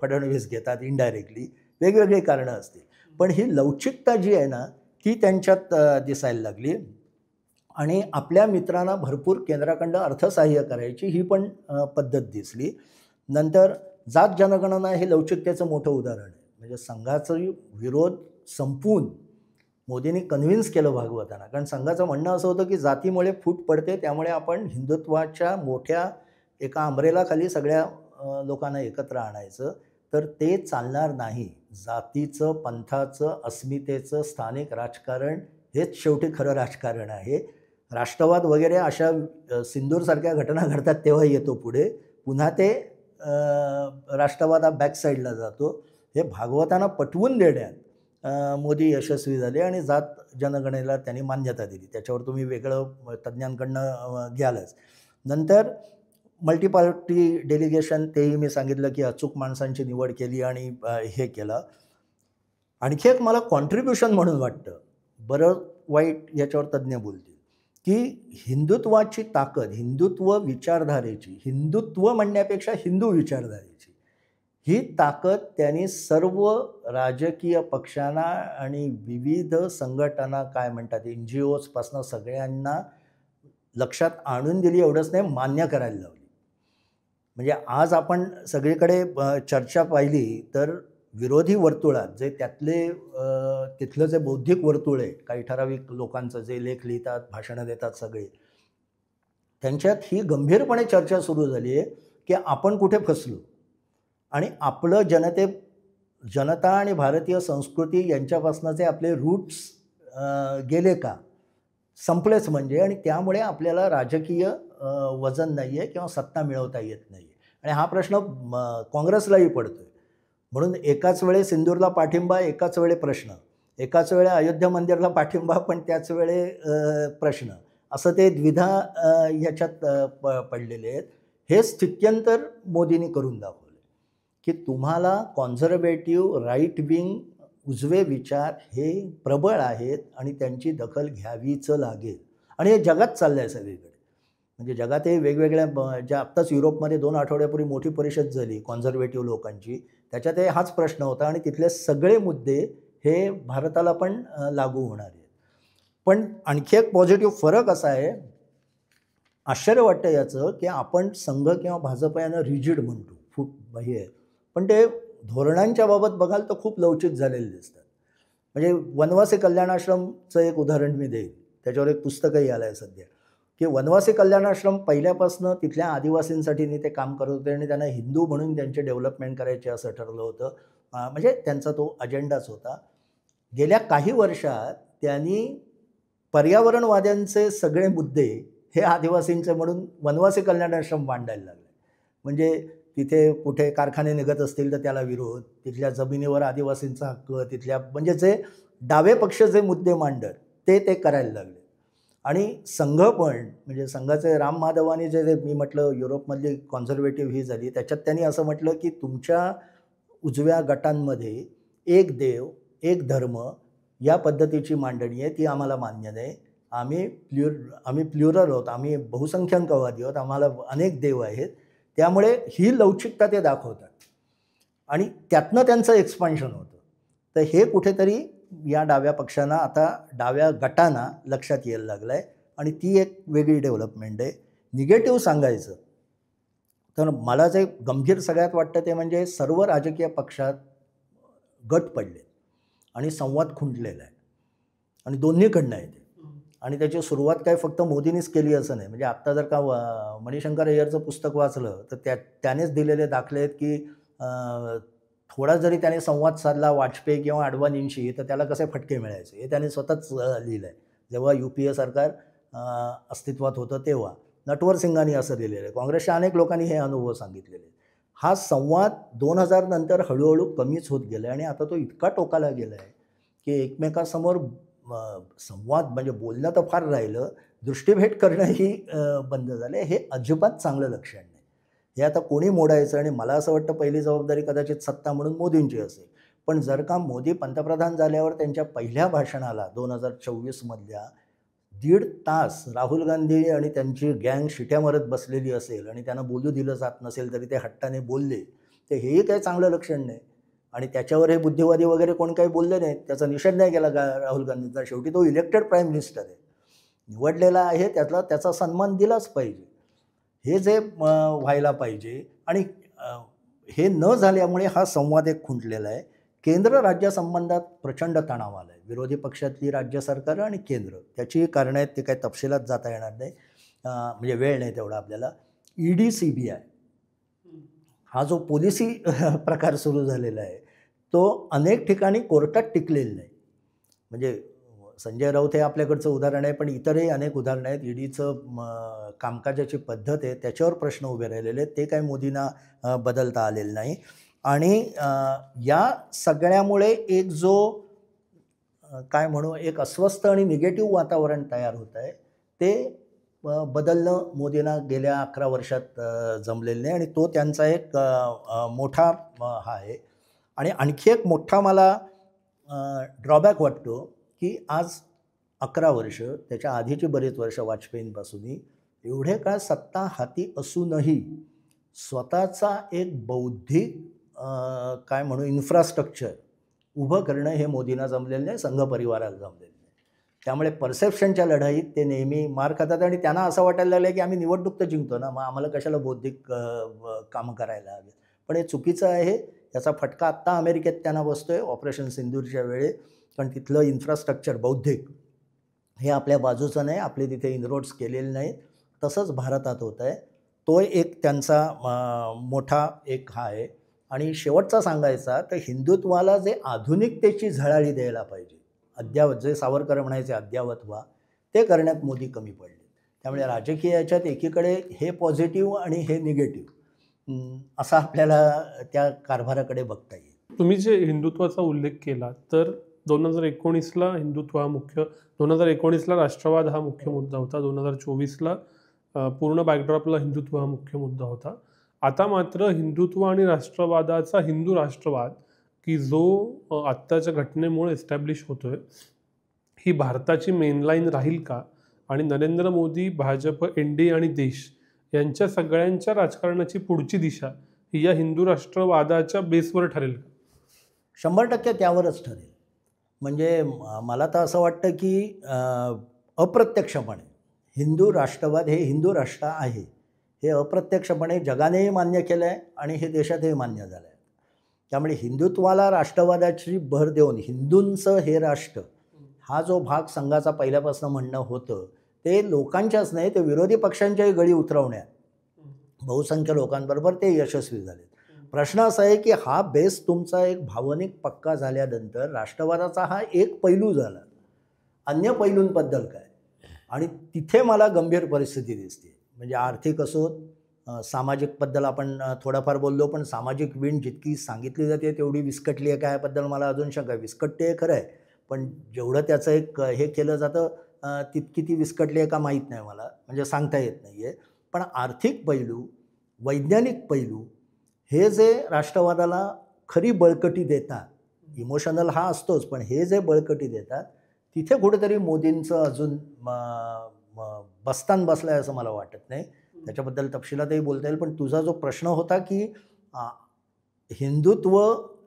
Speaker 1: फडणवीस घेतात इनडायरेक्टली, वेगवेगळी कारणं असतील. पण ही लवचिकता जी आहे ना ती त्यांच्यात दिसायला लागली आणि आपल्या मित्रांना भरपूर केंद्राकडनं अर्थसहाय्य करायची ही पण पद्धत दिसली. नंतर जात जनगणना हे लवचिकतेचं मोठं उदाहरण आहे. म्हणजे संघाचा विरोध संपवून मोदींनी कन्व्हिन्स केलं भागवतांना, कारण संघाचं म्हणणं असं होतं की जातीमुळे फूट पडते, त्यामुळे आपण हिंदुत्वाच्या मोठ्या एका अंब्रेलाखाली सगळ्या लोकांना एकत्र आणायचं, तर ते चालणार नाही. जातीचं, पंथाचं, अस्मितेचं स्थानिक राजकारण हेच शेवटी खरं राजकारण आहे. राष्ट्रवाद वगैरे अशा सिंदूरसारख्या घटना घडतात तेव्हा येतो पुढे, पुन्हा ते राष्ट्रवाद हा बॅकसाईडला जातो. हे भागवतांना पटवून देण्यात मोदी यशस्वी झाले आणि जात जनगणनेला त्यांनी मान्यता दिली. त्याच्यावर तुम्ही वेगळं तज्ज्ञांकडनं घ्यालच. नंतर मल्टीपार्टी डेलिगेशन, तेही मी सांगितलं की अचूक माणसांची निवड केली आणि हे केलं. आणखी एक मला कॉन्ट्रीब्युशन म्हणून वाटतं, बरं वाईट याच्यावर तज्ज्ञ बोलतील, की हिंदुत्वाची ताकद, हिंदुत्व विचारधारेची, हिंदुत्व म्हणण्यापेक्षा हिंदू विचारधारेची ही ताकद त्यांनी सर्व राजकीय पक्षांना आणि विविध संघटना, काय म्हणतात, NGOsपासून सगळ्यांना लक्षात आणून दिली. एवढंच नाही, मान्य करायला लावली. म्हणजे आज आपण सगळीकडे चर्चा पाहिली तर विरोधी वर्तुळात जे तिथलं जे बौद्धिक वर्तुळ आहे, काही ठराविक लोकांचं जे लेख लिहितात, भाषणं देतात सगळे, त्यांच्यात ही गंभीरपणे चर्चा सुरू झाली आहे की आपण कुठे फसलो आणि आपलं जनता आणि भारतीय संस्कृती यांच्यापासूनचे आपले रूट्स गेले का, संपलेच म्हणजे, आणि त्यामुळे आपल्याला राजकीय वजन नाही आहे किंवा सत्ता मिळवता येत नाही आहे. आणि हा प्रश्न काँग्रेसलाही पडतो आहे. म्हणून एकाच वेळे सिंदूरला पाठिंबा, एकाच वेळे प्रश्न, एकाच वेळे अयोध्या मंदिरला पाठिंबा, पण त्याच वेळे प्रश्न, असं ते द्विधा ह्याच्यात पडलेले आहेत. हे स्थित्यंतर मोदींनी करून दाखवले की तुम्हाला कॉन्झर्वेटिव्ह, राईट विंग, उजवे विचार हे प्रबळ आहेत आणि त्यांची दखल घ्यावीच लागेल. आणि हे जगात चाललं आहे सगळीकडे. म्हणजे जगात हे वेगवेगळ्या, ज्या आत्ताच युरोपमध्ये 2 आठवड्यापूर्वी मोठी परिषद झाली कॉन्झर्वेटिव्ह लोकांची, त्याच्यात हाच प्रश्न होता आणि तिथले सगळे मुद्दे हे भारताला पण लागू होणार आहेत. पण आणखी एक पॉझिटिव्ह फरक असा आहे, आश्चर्य वाटतं याचं, की आपण संघ किंवा भाजप यांना रिजिड म्हणतो, हे, पण ते धोरणांच्या बाबत बघाल तर खूप लवचिक झालेले दिसतात. म्हणजे वनवासी कल्याणाश्रमचं एक उदाहरण मी देईन, त्याच्यावर एक पुस्तकही आलं आहे सध्या, की वनवासी कल्याणाश्रम पहिल्यापासून तिथल्या आदिवासींसाठी ते काम करत होते आणि त्यांना हिंदू म्हणून त्यांचे डेव्हलपमेंट करायचे असं ठरलं होतं. म्हणजे त्यांचा तो अजेंडाच होता. गेल्या काही वर्षात त्यांनी पर्यावरणवाद्यांचे सगळे मुद्दे हे आदिवासींचे म्हणून वनवासी कल्याणाश्रम मांडायला लागले. म्हणजे तिथे कुठे कारखाने निघत असतील तर त्याला विरोध, तिथल्या जमिनीवर आदिवासींचा हक्क, तिथल्या, म्हणजे जे डावे पक्ष जे मुद्दे मांडत ते करायला लागले. आणि संघ पण, म्हणजे संघाचे राम माधवानी जे मी म्हटलं युरोपमधली कॉन्झर्वेटिव्ह ही झाली, त्याच्यात त्यांनी असं म्हटलं की तुमच्या उजव्या गटांमध्ये एक देव, एक धर्म या पद्धतीची मांडणी आहे, ती आम्हाला मान्य नाही. आम्ही प्ल्युरल आहोत, आम्ही बहुसंख्याकवादी आहोत, आम्हाला अनेक देव आहेत. त्यामुळे ही लवचिकता ते दाखवतात आणि त्यातनं त्यांचं एक्सपान्शन होतं. तर हे कुठेतरी या डाव्या पक्षांना, आता डाव्या गटांना लक्षात यायला लागलं आहे आणि ती एक वेगळी डेव्हलपमेंट आहे. निगेटिव्ह सांगायचं तर मला जे गंभीर सगळ्यात वाटतं ते म्हणजे सर्व राजकीय पक्षात गट पडले आणि संवाद खुंटलेला आहे आणि दोन्हीकडनं आहे ते. आणि त्याची सुरुवात काय फक्त मोदींनीच केली असं नाही. म्हणजे आत्ता जर का मणिशंकर अय्यरचं पुस्तक वाचलं तर त्यानेच दिलेले दाखले आहेत की थोडा जरी त्याने संवाद साधला वाजपेयी किंवा अडवाणींशी तर त्याला कसे फटके मिळायचे हे त्याने स्वतःच लिहिलं आहे. जेव्हा UPA सरकार अस्तित्वात होतं तेव्हा नटवर सिंगांनी असं लिहिलेलं आहे. काँग्रेसच्या अनेक लोकांनी हे अनुभव सांगितलेले. हा संवाद 2000 नंतर हळूहळू कमीच होत गेला आणि आता तो इतका टोकाला गेला आहे की एकमेकांसमोर संवाद, म्हणजे बोलणं तर फार राहिलं, दृष्टीभेट करणंही बंद झालं. हे अजिबात चांगलं लक्षण नाही. हे आता कोणी मोडायचं. आणि मला असं वाटतं पहिली जबाबदारी कदाचित सत्ता म्हणून मोदींची असेल. पण जर का मोदी पंतप्रधान झाल्यावर त्यांच्या पहिल्या भाषणाला 2024मधल्या 1.5 तास राहुल गांधी आणि त्यांची गँग शिट्या मारत बसलेली असेल आणि त्यांना बोलू दिलं जात नसेल तरी ते हट्टाने बोलले, तर हेही काही चांगलं लक्षण नाही. आणि त्याच्यावर हे बुद्धिवादी वगैरे कोण काही बोलले नाहीत, त्याचा निषेध नाही केला राहुल गांधींचा. शेवटी तो इलेक्टेड प्राईम मिनिस्टर आहे, निवडलेला आहे, त्याचा सन्मान दिलाच पाहिजे. हे जे व्हायला पाहिजे. आणि हे न झाल्यामुळे हा संवाद एक खुंटलेला आहे. केंद्र राज्य संबंधात प्रचंड तणाव आला आहे. विरोधी पक्षातली राज्य सरकारं आणि केंद्र, त्याची कारणं आहेत, ते काही तपशिलात जाता येणार नाही, म्हणजे वेळ नाही तेवढा आपल्याला. ED CBI हा जो पोलिसी प्रकार सुरू झालेला आहे तो अनेक ठिकाणी कोर्टात टिकलेला नाही. म्हणजे संजय राऊत हे आपल्याकडचं उदाहरण आहे, पण इतरही अनेक उदाहरणं आहेत. EDचं कामकाजाची पद्धत आहे त्याच्यावर प्रश्न उभे राहिलेले आहेत, ते काही मोदींना बदलता आलेलं नाही. आणि या सगळ्यामुळे एक जो काय म्हणू, एक अस्वस्थ आणि निगेटिव्ह वातावरण तयार होत आहे, ते बदलणं मोदींना गेल्या 11 वर्षात जमलेलं नाही. आणि तो त्यांचा एक मोठा हा आहे. आणि आणखी एक मोठा मला ड्रॉबॅक वाटतो की आज 11 वर्ष, त्याच्या आधीची बरीच वर्ष वाजपेयींपासूनही एवढे काळ सत्ता हाती असूनही स्वतःचा एक बौद्धिक काय म्हणू इन्फ्रास्ट्रक्चर उभं करणं हे मोदींना जमलेलं नाही, संघ परिवाराला जमलेलं नाही. त्यामुळे परसेप्शनच्या लढाईत ते नेहमी मार खातात आणि त्यांना असं वाटायला लागलं की आम्ही निवडणूक तर जिंकतो ना, मग आम्हाला कशाला बौद्धिक कामं करायला हवी. पण हे चुकीचं आहे. याचा फटका आत्ता अमेरिकेत त्यांना बसतोय ऑपरेशन सिंदूरच्या वेळी, कारण तिथलं इन्फ्रास्ट्रक्चर बौद्धिक हे आपल्या बाजूचं नाही, आपले तिथे इनरोड्स केलेले नाही. तसंच भारतात होत आहे. तो एक त्यांचा मोठा एक हा आहे. आणि शेवटचा सांगायचा तर हिंदुत्वाला जे आधुनिकतेची झळाळी द्यायला पाहिजे, अद्यावत जे सावरकर म्हणायचे अद्यावत व्हा, ते करण्यात मोदी कमी पडले. त्यामुळे राजकीय याच्यात एकीकडे हे पॉझिटिव्ह आणि हे निगेटिव्ह असं आपल्याला त्या कारभाराकडे बघता येईल.
Speaker 2: तुम्ही जे हिंदुत्वाचा उल्लेख केला तर 2019ला हिंदुत्व हा मुख्य, 2019ला राष्ट्रवाद हा मुख्य मुद्दा होता, 2024ला पूर्ण बॅकड्रॉपला हिंदुत्व हा मुख्य मुद्दा होता. आता मात्र हिंदुत्व आणि राष्ट्रवादाचा हिंदू राष्ट्रवाद की जो आत्ताच्या घटनेमुळे एस्टॅब्लिश होतोय, ही भारताची मेनलाईन राहील का? आणि नरेंद्र मोदी, भाजप, NDA आणि देश यांच्या सगळ्यांच्या राजकारणाची पुढची दिशा ही या हिंदू राष्ट्रवादाच्या बेसवर ठरेल का?
Speaker 1: 100% त्यावरच ठरेल. म्हणजे मला तर असं वाटतं की अप्रत्यक्षपणे हिंदू राष्ट्रवाद हे हिंदू राष्ट्र आहे हे अप्रत्यक्षपणे जगानेही मान्य केलं आहे आणि हे देशातही मान्य झालं आहे. त्यामुळे हिंदुत्वाला राष्ट्रवादाची भर देऊन हिंदूंचं हे राष्ट्र हा जो भाग संघाचा पहिल्यापासून म्हणणं होतं ते लोकांच्याच नाही, ते विरोधी पक्षांच्याही गळी उतरवण्यात बहुसंख्य लोकांबरोबर ते यशस्वी झाले. प्रश्न असा आहे की हा बेस तुमचा एक भावनिक पक्का झाल्यानंतर राष्ट्रवादाचा हा एक पैलू झाला, अन्य पैलूंबद्दल काय? आणि तिथे मला गंभीर परिस्थिती दिसते. म्हणजे आर्थिक असो, सामाजिकबद्दल आपण थोडाफार बोललो, पण सामाजिक वीण जितकी सांगितली जाते तेवढी विस्कटली आहे काय बद्दल मला अजून शंका आहे. विस्कटते आहे खरं आहे, पण जेवढं त्याचं एक हे केलं जातं तितकी ती विस्कटली आहे का माहीत नाही मला, म्हणजे सांगता येत नाही आहे. पण आर्थिक पैलू, वैज्ञानिक पैलू हे जे राष्ट्रवादाला खरी बळकटी देतात, इमोशनल हा असतोच, पण हे जे बळकटी देतात तिथे कुठेतरी मोदींचं अजून बस्तान बसलं आहे असं मला वाटत नाही. त्याच्याबद्दल तपशिलातही बोलता येईल. पण तुझा जो प्रश्न होता की हिंदुत्व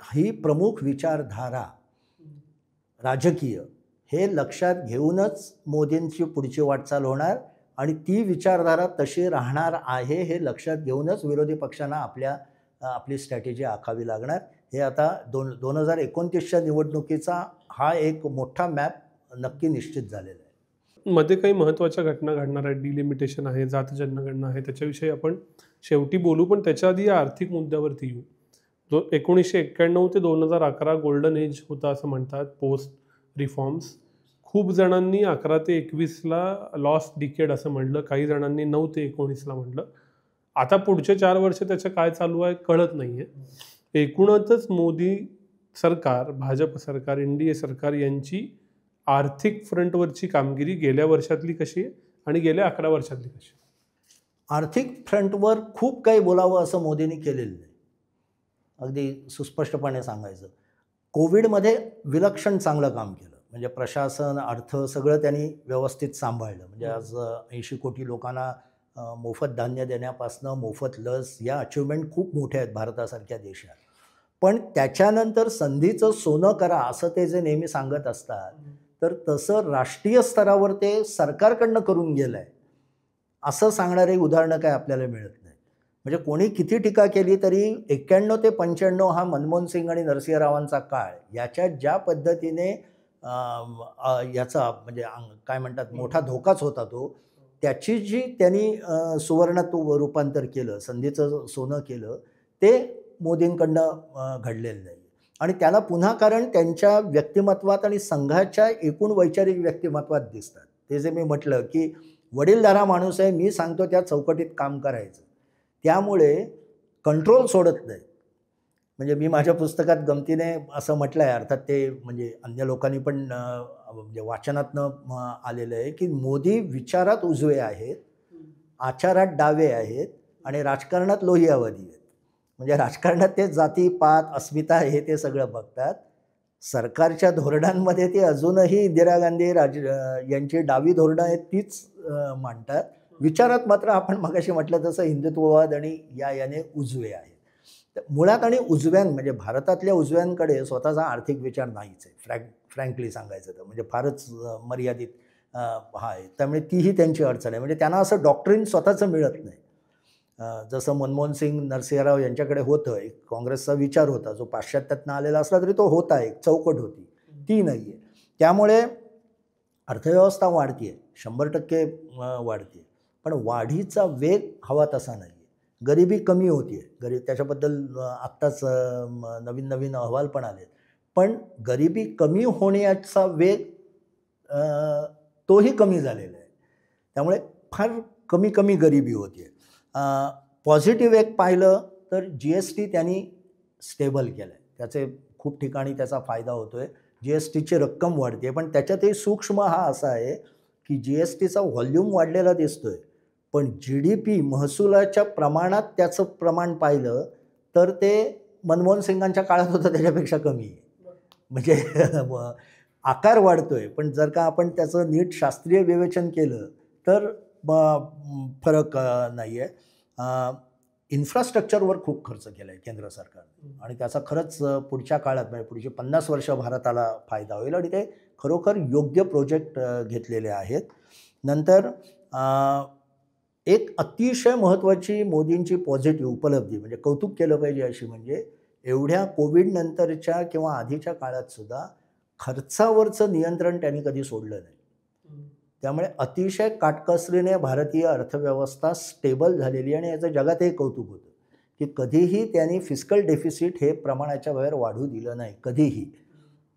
Speaker 1: ही प्रमुख विचारधारा राजकीय हे लक्षात घेऊनच मोदींची पुढची वाटचाल होणार आणि ती विचारधारा तशी राहणार आहे हे लक्षात घेऊनच विरोधी पक्षांना आपली स्ट्रॅटेजी आखावी लागणार. हे आता 2029च्या निवडणुकीचा हा एक मोठा मॅप नक्की निश्चित झालेला आहे.
Speaker 2: मध्ये काही महत्त्वाच्या घटना घडणार आहेत, डिलिमिटेशन आहे, जात जनगणना आहे, त्याच्याविषयी आपण शेवटी बोलू. पण त्याच्या आधी या आर्थिक मुद्द्यावरती येऊ. जो 1991 ते 2011 गोल्डन एज होता असं म्हणतात पोस्ट रिफॉर्म्स. खूप जणांनी 11 ते 21ला लॉस्ट डिकेड असं म्हटलं, काही जणांनी 9 ते 19ला म्हटलं. आता पुढचे 4 वर्ष त्याचं काय चालू आहे कळत नाही आहे. एकूणच मोदी सरकार, भाजप सरकार, NDA सरकार यांची आर्थिक फ्रंटवरची कामगिरी गेल्या वर्षातली कशी आहे आणि गेल्या 11 वर्षातली कशी?
Speaker 1: आर्थिक फ्रंटवर खूप काही बोलावं असं मोदींनी केलेलं नाही. अगदी सुस्पष्टपणे सांगायचं, कोविडमध्ये विलक्षण चांगलं काम केलं. म्हणजे प्रशासन, अर्थ सगळं त्यांनी व्यवस्थित सांभाळलं. म्हणजे आज 80 कोटी लोकांना मोफत धान्य देण्यापासनं मोफत लस या अचिव्हमेंट खूप मोठ्या आहेत भारतासारख्या देशात. पण त्याच्यानंतर संधीचं सोनं करा असं ते जे नेहमी सांगत असतात, तर तसं राष्ट्रीय स्तरावर ते सरकारकडनं करून गेलं आहे असं सांगणारे उदाहरणं काय आपल्याला मिळत नाही. म्हणजे कोणी किती टीका केली तरी 91 ते 95 हा मनमोहन सिंग आणि नरसिंह रावांचा काळ, याच्यात ज्या पद्धतीने याचा म्हणजे काय म्हणतात मोठा धोकाच होता तो, त्याची जी त्यांनी सुवर्णात रूपांतर केलं, संधीचं सोनं केलं, ते मोदींकडनं घडलेलं नाही. आणि त्याला पुन्हा कारण त्यांच्या व्यक्तिमत्वात आणि संघाच्या एकूण वैचारिक व्यक्तिमत्वात दिसतात. ते जे मी म्हटलं की वडीलधारा माणूस आहे, मी सांगतो त्या चौकटीत काम करायचं, त्यामुळे कंट्रोल सोडत नाही. म्हणजे मी माझ्या पुस्तकात गमतीने असं म्हटलं आहे, अर्थात ते म्हणजे अन्य लोकांनी पण म्हणजे वाचनातनं आलेलं आहे की मोदी विचारात उजवे आहेत, आचारात डावे आहेत आणि राजकारणात लोहियावादी आहेत. म्हणजे राजकारणात ते जातीपात, अस्मिता हे ते सगळं बघतात. सरकारच्या धोरणांमध्ये ते अजूनही इंदिरा गांधी यांची डावी धोरणं आहेत तीच मांडतात. विचारात मात्र आपण मगाशी म्हटलं तसं हिंदुत्ववाद आणि याने उजवे आहेत. तर मुळात आणि म्हणजे भारतातल्या उजव्यांकडे स्वतःचा आर्थिक विचार नाहीच आहे. फ्रँकली सांगायचं तर म्हणजे फारच मर्यादित आहे. त्यामुळे तीही त्यांची अडचण आहे. म्हणजे त्यांना असं डॉक्ट्रिन स्वतःचं मिळत नाही. जसं मनमोहन सिंग, नरसिंहराव यांच्याकडे होतं, एक काँग्रेसचा विचार होता जो पाश्चात्यातनं आलेला असला तरी तो होता, एक चौकट होती, ती नाही आहे. त्यामुळे अर्थव्यवस्था वाढती आहे, 100% वाढती आहे, पण वाढीचा वेग हवा तसा नाही आहे. गरिबी कमी होती आहे, त्याच्याबद्दल आत्ताच नवीन अहवाल पण आले. पण गरिबी कमी होण्याचा वेग तोही कमी झालेला आहे. त्यामुळे फार कमी गरिबी होती आहे. पॉझिटिव्ह एक पाहिलं तर GST त्यांनी स्टेबल केलं आहे. त्याचे खूप ठिकाणी त्याचा फायदा होतो आहे. GSTची रक्कम वाढते आहे, पण त्याच्यातही सूक्ष्म हा असा आहे की GSTचा व्हॉल्यूम वाढलेला दिसतो आहे, पण GDP महसुलाच्या प्रमाणात त्याचं प्रमाण पाहिलं तर ते मनमोहन सिंगांच्या काळात होतं त्याच्यापेक्षा कमी आहे. म्हणजे आकार वाढतो आहे, पण जर का आपण त्याचं नीट शास्त्रीय विवेचन केलं तर फरक नाही आहे. इन्फ्रास्ट्रक्चरवर खूप खर्च केला आहे केंद्र सरकारने आणि त्याचा खरंच पुढच्या काळात म्हणजे पुढची 50 वर्ष भारताला फायदा होईल आणि ते खरोखर योग्य प्रोजेक्ट घेतलेले आहेत. नंतर एक अतिशय महत्त्वाची मोदींची पॉझिटिव्ह उपलब्धी म्हणजे कौतुक केलं पाहिजे अशी म्हणजे एवढ्या कोविड नंतरच्या किंवा आधीच्या काळात सुद्धा खर्चावरचं नियंत्रण त्यांनी कधी सोडलं नाही. त्यामुळे अतिशय काटकसरीने भारतीय अर्थव्यवस्था स्टेबल झालेली आणि याचं जगातही कौतुक होतं की कधीही त्यांनी फिस्कल डेफिसिट हे प्रमाणाच्या बाहेर वाढू दिलं नाही कधीही.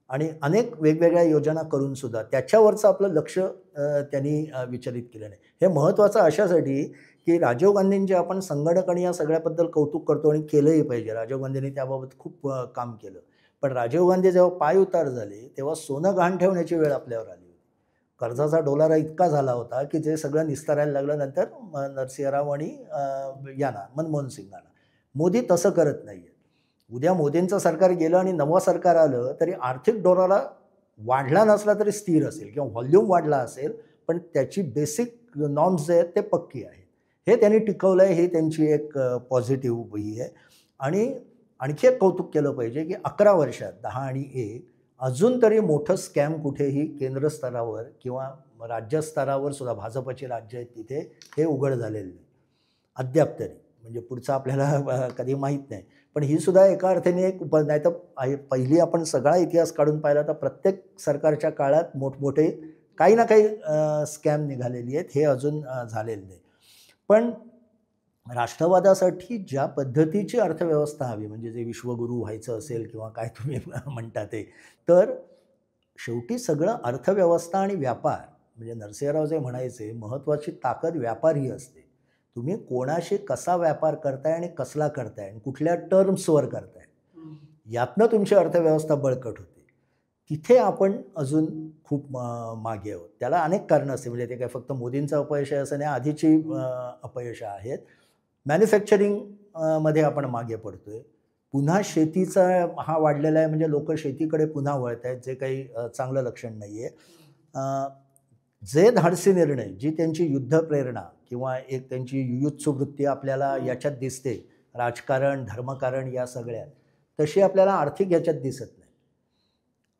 Speaker 1: आणि अनेक वेगवेगळ्या योजना करूनसुद्धा त्याच्यावरचं आपलं लक्ष त्यांनी विचलित केलं नाही. हे महत्त्वाचं अशासाठी की राजीव गांधींचे आपण संगणक आणि या सगळ्याबद्दल कौतुक करतो आणि केलंही पाहिजे. राजीव गांधींनी त्याबाबत खूप काम केलं. पण राजीव गांधी जेव्हा पाय उतार झाले तेव्हा सोनं गहाण ठेवण्याची वेळ आपल्यावर आली. कर्जाचा डोलारा इतका झाला होता की जे सगळं निस्तरायला लागलं नंतर नरसिंहराव आणि मनमोहन सिंगांना. मोदी तसं करत नाही आहे. उद्या मोदींचं सरकार गेलं आणि नवं सरकार आलं तरी आर्थिक डोलारा वाढला नसला तरी स्थिर असेल किंवा व्हॉल्यूम वाढला असेल, पण त्याची बेसिक नॉर्म्स जे आहेत ते पक्की आहेत. हे त्यांनी टिकवलं आहे, ही त्यांची एक पॉझिटिव्ह ही आहे. आणि आणखी एक कौतुक केलं पाहिजे की 11 वर्षात 10 आणि 1 अजून तरी मोठं स्कॅम कुठेही केंद्र स्तरावर किंवा राज्य स्तरावर सुद्धा भाजपचे राज्य आहेत तिथे हे उघड झालेलं नाही अद्याप तरी. म्हणजे पुढचं आपल्याला कधी माहीत नाही, पण ही सुद्धा एका अर्थाने एक नाही तर पहिली आपण सगळा इतिहास काढून पाहिला तर प्रत्येक सरकारच्या काळात मोठमोठे काही ना काही स्कॅम निघालेली आहेत. हे अजून झालेलं नाही. पण राष्ट्रवादासाठी ज्या पद्धतीची अर्थव्यवस्था हवी म्हणजे जे विश्वगुरू व्हायचं असेल किंवा काय तुम्ही म्हणता ते, तर शेवटी सगळं अर्थव्यवस्था आणि व्यापार म्हणजे नरसिंहराव जे म्हणायचे महत्त्वाची ताकद व्यापार ही असते. तुम्ही कोणाशी कसा व्यापार करताय आणि कसला करताय आणि कुठल्या टर्म्सवर करताय यातनं तुमची अर्थव्यवस्था बळकट होते. तिथे आपण अजून खूप मागे आहोत. त्याला अनेक कारणं असते म्हणजे ते काय फक्त मोदींचं अपयश आहे असं नाही, आधीची अपयश आहेत. मॅन्युफॅक्चरिंग मध्ये आपण मागे पडतोय. पुन्हा शेतीचा हा वाढलेला आहे म्हणजे लोक शेतीकडे पुन्हा वळत आहेत, जे काही चांगलं लक्षण नाही आहे. जे धाडसी निर्णय, जी त्यांची युद्ध प्रेरणा किंवा एक त्यांची युयुत्सु वृत्ती आपल्याला याच्यात दिसते, राजकारण धर्मकारण या सगळ्यात, तशी आपल्याला आर्थिक याच्यात दिसत नाही.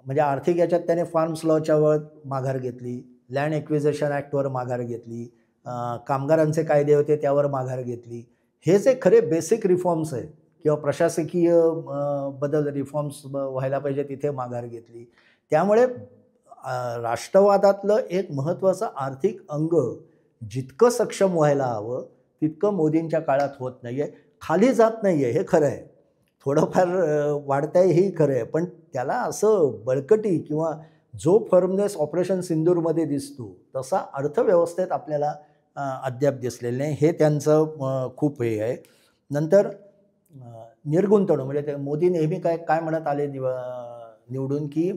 Speaker 1: म्हणजे आर्थिक याच्यात त्याने फार्म्स लॉच्यावर माघार घेतली, लँड एक्विजिशन ॲक्टवर माघार घेतली, कामगारांचे कायदे होते त्यावर माघार घेतली. हे जे खरे बेसिक रिफॉर्म्स आहेत किंवा प्रशासकीय बदल रिफॉर्म्स व्हायला पाहिजे तिथे माघार घेतली. त्यामुळे राष्ट्रवादातलं एक महत्त्वाचं आर्थिक अंग जितकं सक्षम व्हायला हवं तितकं मोदींच्या काळात होत नाही आहे. खाली जात नाही आहे हे खरं आहे, थोडंफार वाढत आहे हेही खरं आहे, पण त्याला असं बळकटी किंवा जो फर्मनेस ऑपरेशन सिंदूरमध्ये दिसतो तसा अर्थव्यवस्थेत आपल्याला अद्याप दिसलेलं नाही. हे त्यांचं खूप हे आहे. नंतर निर्गुंतवणूक म्हणजे ते मोदी नेहमी काय म्हणत आले निवडून की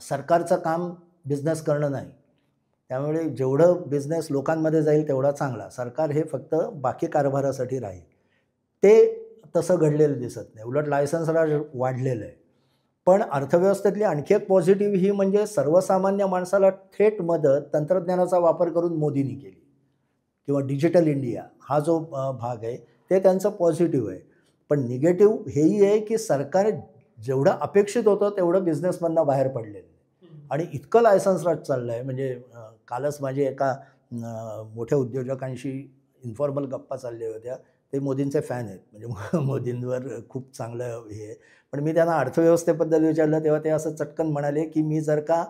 Speaker 1: सरकारचं काम बिझनेस करणं नाही, त्यामुळे जेवढं बिझनेस लोकांमध्ये जाईल तेवढा चांगला, सरकार हे फक्त बाकी कारभारासाठी राहील. ते तसं घडलेलं दिसत नाही, उलट लायसन्स राज वाढलेलं आहे. पण अर्थव्यवस्थेतली आणखी एक पॉझिटिव्ह ही म्हणजे सर्वसामान्य माणसाला थेट मदत तंत्रज्ञानाचा वापर करून मोदींनी केली किंवा डिजिटल इंडिया हा जो भाग आहे ते त्यांचं पॉझिटिव्ह आहे. पण निगेटिव्ह हेही आहे की सरकार जेवढं अपेक्षित होतं तेवढं बिझनेसमधनं बाहेर पडलेलं आहे आणि इतकं लायसन्स राज चाललं आहे. म्हणजे कालच माझे एका मोठ्या उद्योजकांशी इन्फॉर्मल गप्पा चालल्या होत्या. ते मोदींचे फॅन आहेत, म्हणजे मोदींवर खूप चांगलं हे आहे. पण मी त्यांना अर्थव्यवस्थेबद्दल विचारलं तेव्हा ते असं चटकन म्हणाले की मी जर का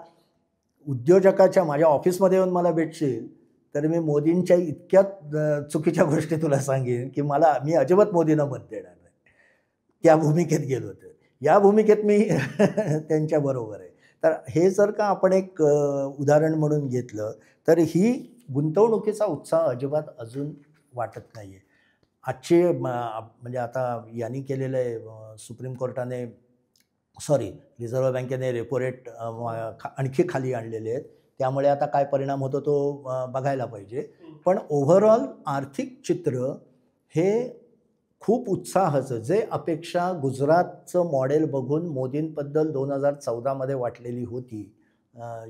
Speaker 1: उद्योजकाच्या माझ्या ऑफिसमध्ये येऊन मला भेटशील तर मी मोदींच्या इतक्या चुकीच्या गोष्टी तुला सांगेन की मी अजिबात मोदींना मत देणार नाही. त्या भूमिकेत गेलो होतो. या भूमिकेत मी त्यांच्याबरोबर आहे. तर हे जर का आपण एक उदाहरण म्हणून घेतलं तर ही गुंतवणुकीचा उत्साह अजिबात अजून वाटत नाही आहे. आजचे म्हणजे आता यांनी केलेलं आहे सुप्रीम कोर्टाने रिझर्व्ह बँकेने रेपो रेट आणखी खाली आणलेले आहेत. त्यामुळे आता काय परिणाम होतो तो बघायला पाहिजे. पण ओव्हरऑल आर्थिक चित्र हे खूप उत्साहाचं, जे अपेक्षा गुजरातचं मॉडेल बघून मोदींबद्दल 2014मध्ये वाटलेली होती,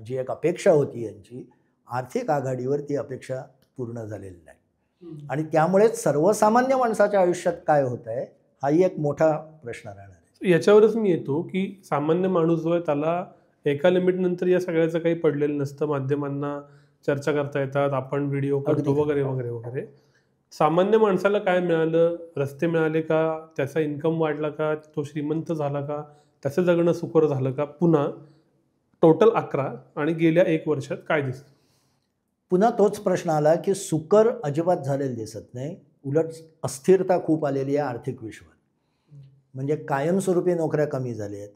Speaker 1: जी एक अपेक्षा होती यांची, आर्थिक आघाडीवर ती अपेक्षा पूर्ण झालेली नाही. आणि त्यामुळेच सर्वसामान्य माणसाच्या आयुष्यात काय होत आहे हाही एक मोठा प्रश्न राहणार आहे.
Speaker 2: याच्यावरच मी येतो की सामान्य माणूस जो आहे त्याला एका लिमिटनंतर या सगळ्याचं काही पडलेलं नसतं. माध्यमांना चर्चा करता येतात, आपण व्हिडिओ करतो वगैरे वगैरे वगैरे. सामान्य माणसाला काय मिळालं? रस्ते मिळाले का? त्याचा इन्कम वाढला का? तो श्रीमंत झाला का? त्याचं जगणं सुकर झालं का? पुन्हा टोटल 11 आणि गेल्या 1 वर्षात काय दिसतं?
Speaker 1: पुन्हा तोच प्रश्न आला की सुकर अजिबात झालेलं दिसत नाही. उलट अस्थिरता खूप आलेली आहे आर्थिक विश्वात. म्हणजे कायमस्वरूपी नोकऱ्या कमी झाल्या आहेत.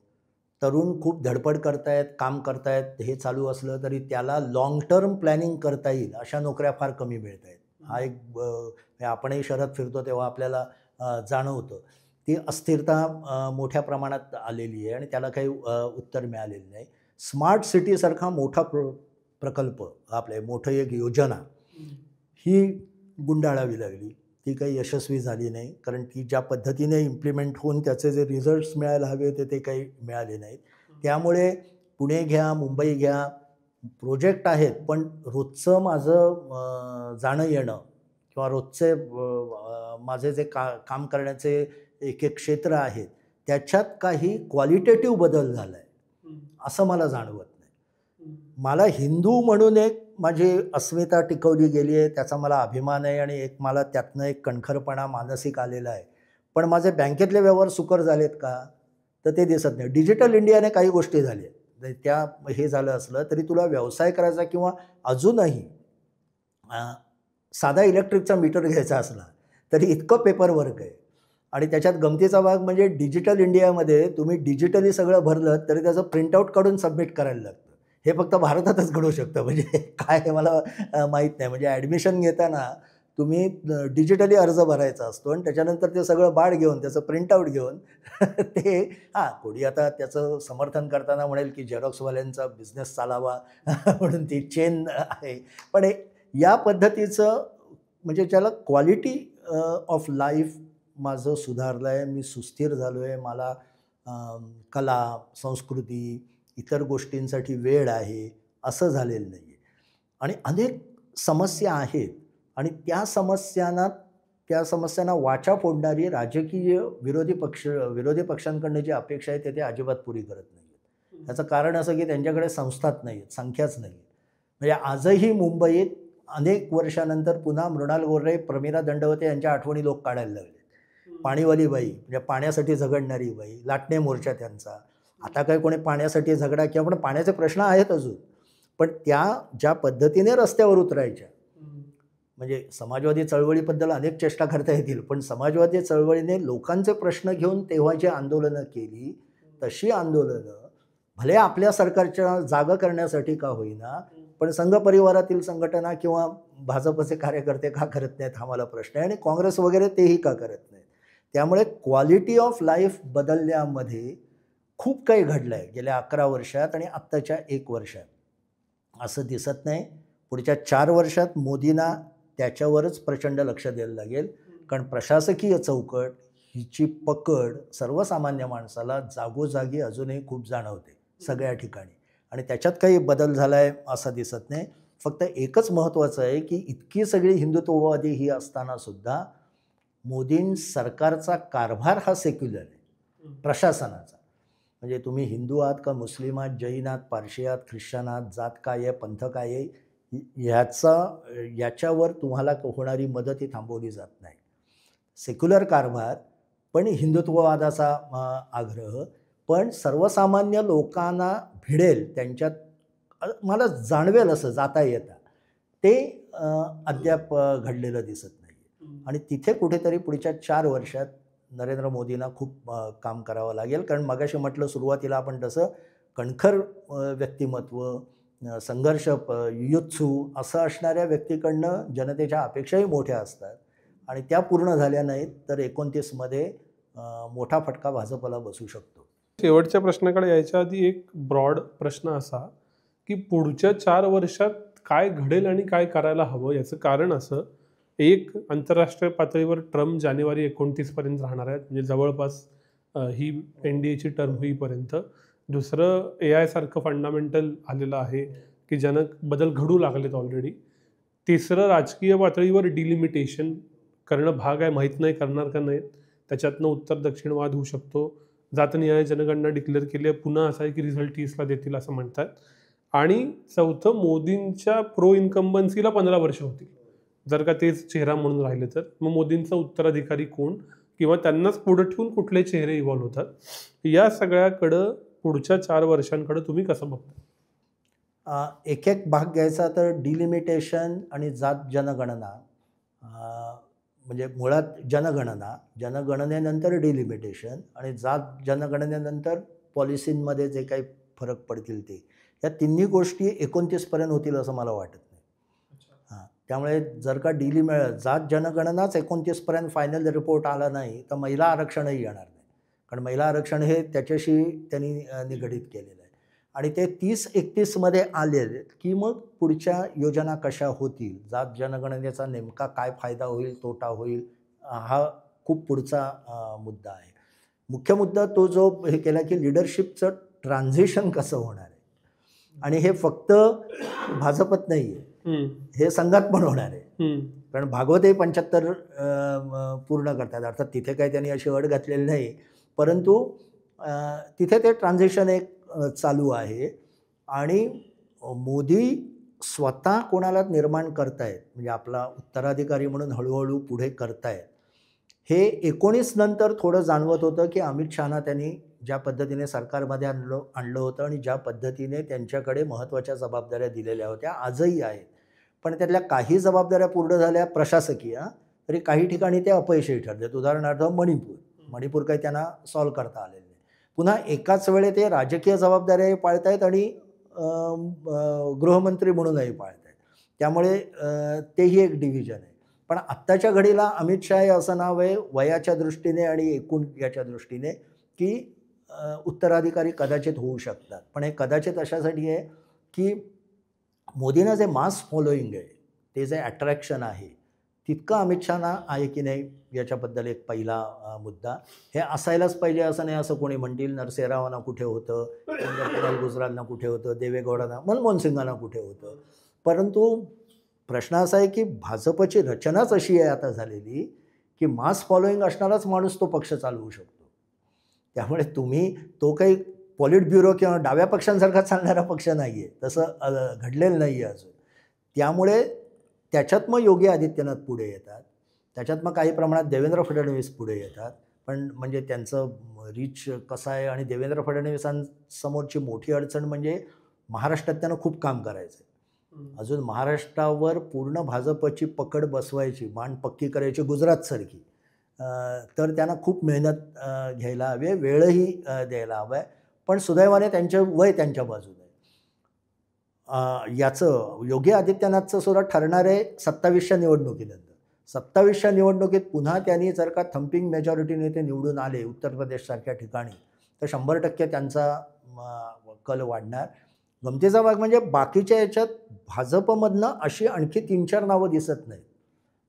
Speaker 1: तरुण खूप धडपड करतायत, काम करतायत. हे चालू असलं तरी त्याला लाँग टर्म प्लॅनिंग करता येईल अशा नोकऱ्या फार कमी मिळत आहेत. हा एक आपणही शहरात फिरतो तेव्हा आपल्याला जाणवतं. ती अस्थिरता मोठ्या प्रमाणात आलेली आहे आणि त्याला काही उत्तर मिळालेलं नाही. स्मार्ट सिटीसारखा मोठा प्रकल्प, आपले मोठं एक योजना ही गुंडाळावी लागली. ती काही यशस्वी झाली नाही, कारण ती ज्या पद्धतीने इम्प्लिमेंट होऊन त्याचे जे रिझल्ट्स मिळायला हवे होते ते काही मिळाले नाहीत. त्यामुळे पुणे घ्या, मुंबई घ्या, प्रोजेक्ट आहेत, पण रोजचं माझं जाणं येणं किंवा रोजचे माझे जे काम करण्याचे एक एक क्षेत्र आहेत त्याच्यात काही क्वालिटेटिव्ह बदल झाला आहे असं मला जाणवत नाही. मला हिंदू म्हणून एक माझी अस्मिता टिकवली गेली आहे, त्याचा मला अभिमान आहे आणि एक मला त्यातनं एक कणखरपणा मानसिक आलेला आहे. पण माझे बँकेतले व्यवहार सुकर झालेत का तर ते दिसत नाही. डिजिटल इंडियाने काही गोष्टी झाल्या त्या हे झालं असलं तरी तुला व्यवसाय करायचा किंवा अजूनही साधा इलेक्ट्रिकचा मीटर घ्यायचा असला तरी इतकं पेपरवर्क आहे. आणि त्याच्यात गमतीचा भाग म्हणजे डिजिटल इंडियामध्ये तुम्ही डिजिटली सगळं भरलं तरी त्याचं प्रिंटआउट काढून सबमिट करायला लागतं. हे फक्त भारतातच घडू शकतं. म्हणजे काय हे मला माहीत नाही. म्हणजे ॲडमिशन घेताना तुम्ही डिजिटली अर्ज भरायचा असतो आणि त्याच्यानंतर ते सगळं बाळ घेऊन त्याचं प्रिंटआउट घेऊन ते कोणी आता त्याचं समर्थन करताना म्हणेल की झेरॉक्सवाल्यांचा बिझनेस चालावा म्हणून ती चेन आहे. पण या पद्धतीचं म्हणजे ज्याला क्वालिटी ऑफ लाईफ माझं सुधारलं आहे, मी सुस्थिर झालो आहे, मला कला, संस्कृती, इतर गोष्टींसाठी वेळ आहे असं झालेलं नाही आहे. आणि अनेक समस्या आहेत आणि त्या समस्यांना वाचा फोडणारी राजकीय विरोधी पक्षांकडनं जी अपेक्षा आहे ते अजिबात पुरी करत नाही आहेत. त्याचं कारण असं की त्यांच्याकडे संस्थाच नाही आहेत, संख्याच नाही आहेत. म्हणजे आजही मुंबईत अनेक वर्षानंतर पुन्हा मृणाल गोरे, प्रमिला दंडवते यांच्या आठवणी लोक काढायला लागले. पाणीवाली बाई म्हणजे पाण्यासाठी झगडणारी बाई, लाटणे मोर्चा त्यांचा. आता काय कोणी पाण्यासाठी झगडा किंवा पण पाण्याचे प्रश्न आहेत अजून, पण त्या ज्या पद्धतीने रस्त्यावर उतरायच्या, म्हणजे समाजवादी चळवळीबद्दल अनेक चेष्टा करता येतील, पण समाजवादी चळवळीने लोकांचे प्रश्न घेऊन तेव्हा जी आंदोलनं केली तशी आंदोलनं भले आपल्या सरकारच्या जागा करण्यासाठी का होईना, पण संघ परिवारातील संघटना किंवा भाजपचे कार्यकर्ते का करत नाहीत हा मला प्रश्न आहे. आणि काँग्रेस वगैरे तेही का करत नाहीत. त्यामुळे क्वालिटी ऑफ लाईफ बदलण्यामध्ये खूप काही घडलं आहे गेल्या 11 वर्षात आणि आत्ताच्या 1 वर्षात असं दिसत नाही. पुढच्या 4 वर्षात मोदींना त्याच्यावरच प्रचंड लक्ष द्यायला लागेल, कारण प्रशासकीय चौकट हिची पकड सर्वसामान्य माणसाला जागोजागी अजूनही खूप जाणवते सगळ्या ठिकाणी, आणि त्याच्यात काही बदल झाला आहे असं दिसत नाही. फक्त एकच महत्त्वाचं आहे की इतकी सगळी हिंदुत्ववादी ही असतानासुद्धा मोदीं सरकारचा कारभार हा सेक्युलर आहे, प्रशासनाचा. म्हणजे तुम्ही हिंदू आहात का मुस्लिम आहात, जैन आहात, पारशी आहात, ख्रिश्चन आहात, जात काय आहे, पंथ काय आहे, याच्यावर तुम्हाला होणारी मदत ही थांबवली जात नाही. सेक्युलर कारभार, पण हिंदुत्ववादाचा आग्रह, पण सर्वसामान्य लोकांना भिडेल त्यांच्यात मला जाणवेल असं जाता येतं ते अद्याप घडलेलं दिसत नाही. आणि तिथे कुठेतरी पुढच्या 4 वर्षात नरेंद्र मोदींना खूप काम करावं लागेल. कारण मगाशी म्हटलं सुरुवातीला आपण तसं कणखर व्यक्तिमत्व, संघर्ष युत्सू असं असणाऱ्या व्यक्तीकडनं जनतेच्या अपेक्षाही मोठ्या असतात, आणि त्या पूर्ण झाल्या नाहीत तर 29मध्ये मोठा फटका भाजपला बसू शकतो.
Speaker 2: शेवटच्या प्रश्नाकडे यायच्या आधी एक ब्रॉड प्रश्न असा की पुढच्या 4 वर्षात काय घडेल आणि काय करायला हवं. याचं कारण असं, एक, आंतरराष्ट्रीय पातळीवर ट्रम्प जानेवारी 29 पर्यंत राहणार आहेत, म्हणजे जवळपास ही NDAची टर्म होईपर्यंत. दुसरं, AI सारखं फंडामेंटल आलेलं आहे की ज्यानं बदल घडू लागलेत ऑलरेडी. तिसरं, राजकीय पातळीवर डिलिमिटेशन करणं भाग आहे, माहीत नाही करणार का नाहीत, त्याच्यातनं उत्तर दक्षिण वाद होऊ शकतो. जातनिहाय जनगणना डिक्लेअर केली आहे, पुन्हा असं आहे की रिझल्ट 30ला देतील असं म्हणतात. आणि चौथं, मोदींच्या प्रो इन्कम्बन्सीला 15 वर्ष होतील जर का तेच चेहरा म्हणून राहिले तर. मग मोदींचा उत्तराधिकारी कोण, किंवा त्यांनाच पुढे ठेवून कुठले चेहरे इव्हॉल्व होतात, या सगळ्याकडं पुढच्या 4 वर्षांकडं तुम्ही कसं बघता?
Speaker 1: एक एक भाग घ्यायचा तर डिलिमिटेशन आणि जात जनगणना, म्हणजे मुळात जनगणनेनंतर डिलिमिटेशन आणि जात जनगणनेनंतर पॉलिसींमध्ये जे काही फरक पडतील ते, या तिन्ही गोष्टी 29पर्यंत होतील असं मला वाटत नाही. त्यामुळे जर का जात जनगणनाच 29पर्यंत फायनल रिपोर्ट आला नाही तर महिला आरक्षणही येणार नाही. कारण महिला आरक्षण हे त्याच्याशी त्यांनी निगडीत केलेलं आहे, आणि ते 30-31मध्ये आले की मग पुढच्या योजना कशा होतील, जात जनगणनेचा नेमका काय फायदा होईल, तोटा होईल, हा खूप पुढचा मुद्दा आहे. मुख्य मुद्दा तो जो हे केला की लिडरशिपचं ट्रान्झिशन कसं होणार आहे, आणि हे फक्त भाजपत नाही आहे, हे संघात पण होणार आहे. कारण भागवतही 75 पूर्ण करतात, अर्थात तिथे काही त्यांनी अशी अट घातलेली नाही, परंतु तिथे ते ट्रान्झिशन एक चालू आहे. आणि मोदी स्वतः कोणाला निर्माण करतायत, म्हणजे आपला उत्तराधिकारी म्हणून हळूहळू पुढे करतायत. हे 19 नंतर थोडं जाणवत होतं की अमित शहाना त्यांनी ज्या पद्धतीने सरकारमध्ये आणलं होतं आणि ज्या पद्धतीने त्यांच्याकडे महत्त्वाच्या जबाबदाऱ्या दिलेल्या होत्या आजही आहेत, पण त्यातल्या काही जबाबदाऱ्या पूर्ण झाल्या प्रशासकीय, तरी काही ठिकाणी ते अपयशी ठरलेत. उदाहरणार्थ मणिपूर काही त्यांना सॉल्व करता आलेलं नाही. पुन्हा एकाच वेळे ते राजकीय जबाबदाऱ्याही पाळतायत आणि गृहमंत्री म्हणूनही पाळतायत, त्यामुळे तेही एक डिव्हिजन आहे. पण आत्ताच्या घडीला अमित शहा हे असं नाव आहे वयाच्या दृष्टीने आणि एकूण याच्या दृष्टीने की उत्तराधिकारी कदाचित होऊ शकतात. पण हे कदाचित अशासाठी आहे की मोदींना जे मास फॉलोईंग आहे, ते जे अट्रॅक्शन आहे, तितकं अमित शहाना आहे की नाही याच्याबद्दल एक पहिला मुद्दा. हे असायलाच पाहिजे असं नाही, असं कोणी म्हणतील. नरसिंहरावांना कुठे होतं, कुणाल गुजरालना कुठे होतं, देवेगौडांना, मनमोहन सिंगांना कुठे होतं. परंतु प्रश्न असा आहे की भाजपची रचनाच अशी आहे आता झालेली की मास फॉलोईंग असणाराच माणूस तो पक्ष चालवू शकतो. त्यामुळे तो काही पॉलिट ब्युरो किंवा डाव्या पक्षांसारखा चालणारा पक्ष नाही आहे, तसं घडलेलं नाही आहे अजून. त्यामुळे त्याच्यात मग योगी आदित्यनाथ पुढे येतात, त्याच्यात मग काही प्रमाणात देवेंद्र फडणवीस पुढे येतात. पण म्हणजे त्यांचं रीच कसं आहे, आणि देवेंद्र फडणवीसांसमोरची मोठी अडचण म्हणजे महाराष्ट्रात त्यांना खूप काम करायचं आहे. अजून महाराष्ट्रावर पूर्ण भाजपची पकड बसवायची, मान पक्की करायची गुजरातसारखी, तर त्यांना खूप मेहनत घ्यायला हवी आहे, वेळही द्यायला हवा आहे. पण सुदैवाने त्यांचं वय त्यांच्या बाजूने याचं योगी आदित्यनाथचं सुद्धा ठरणार आहे 27च्या निवडणुकीनंतर. 27च्या निवडणुकीत पुन्हा त्यांनी जर का थम्पिंग मेजॉरिटीने ते निवडून आले उत्तर प्रदेशसारख्या ठिकाणी, तर 100% त्यांचा कल वाढणार. गमतीचा भाग म्हणजे बाकीच्या याच्यात भाजपमधनं अशी आणखी 3-4 नावं दिसत नाहीत.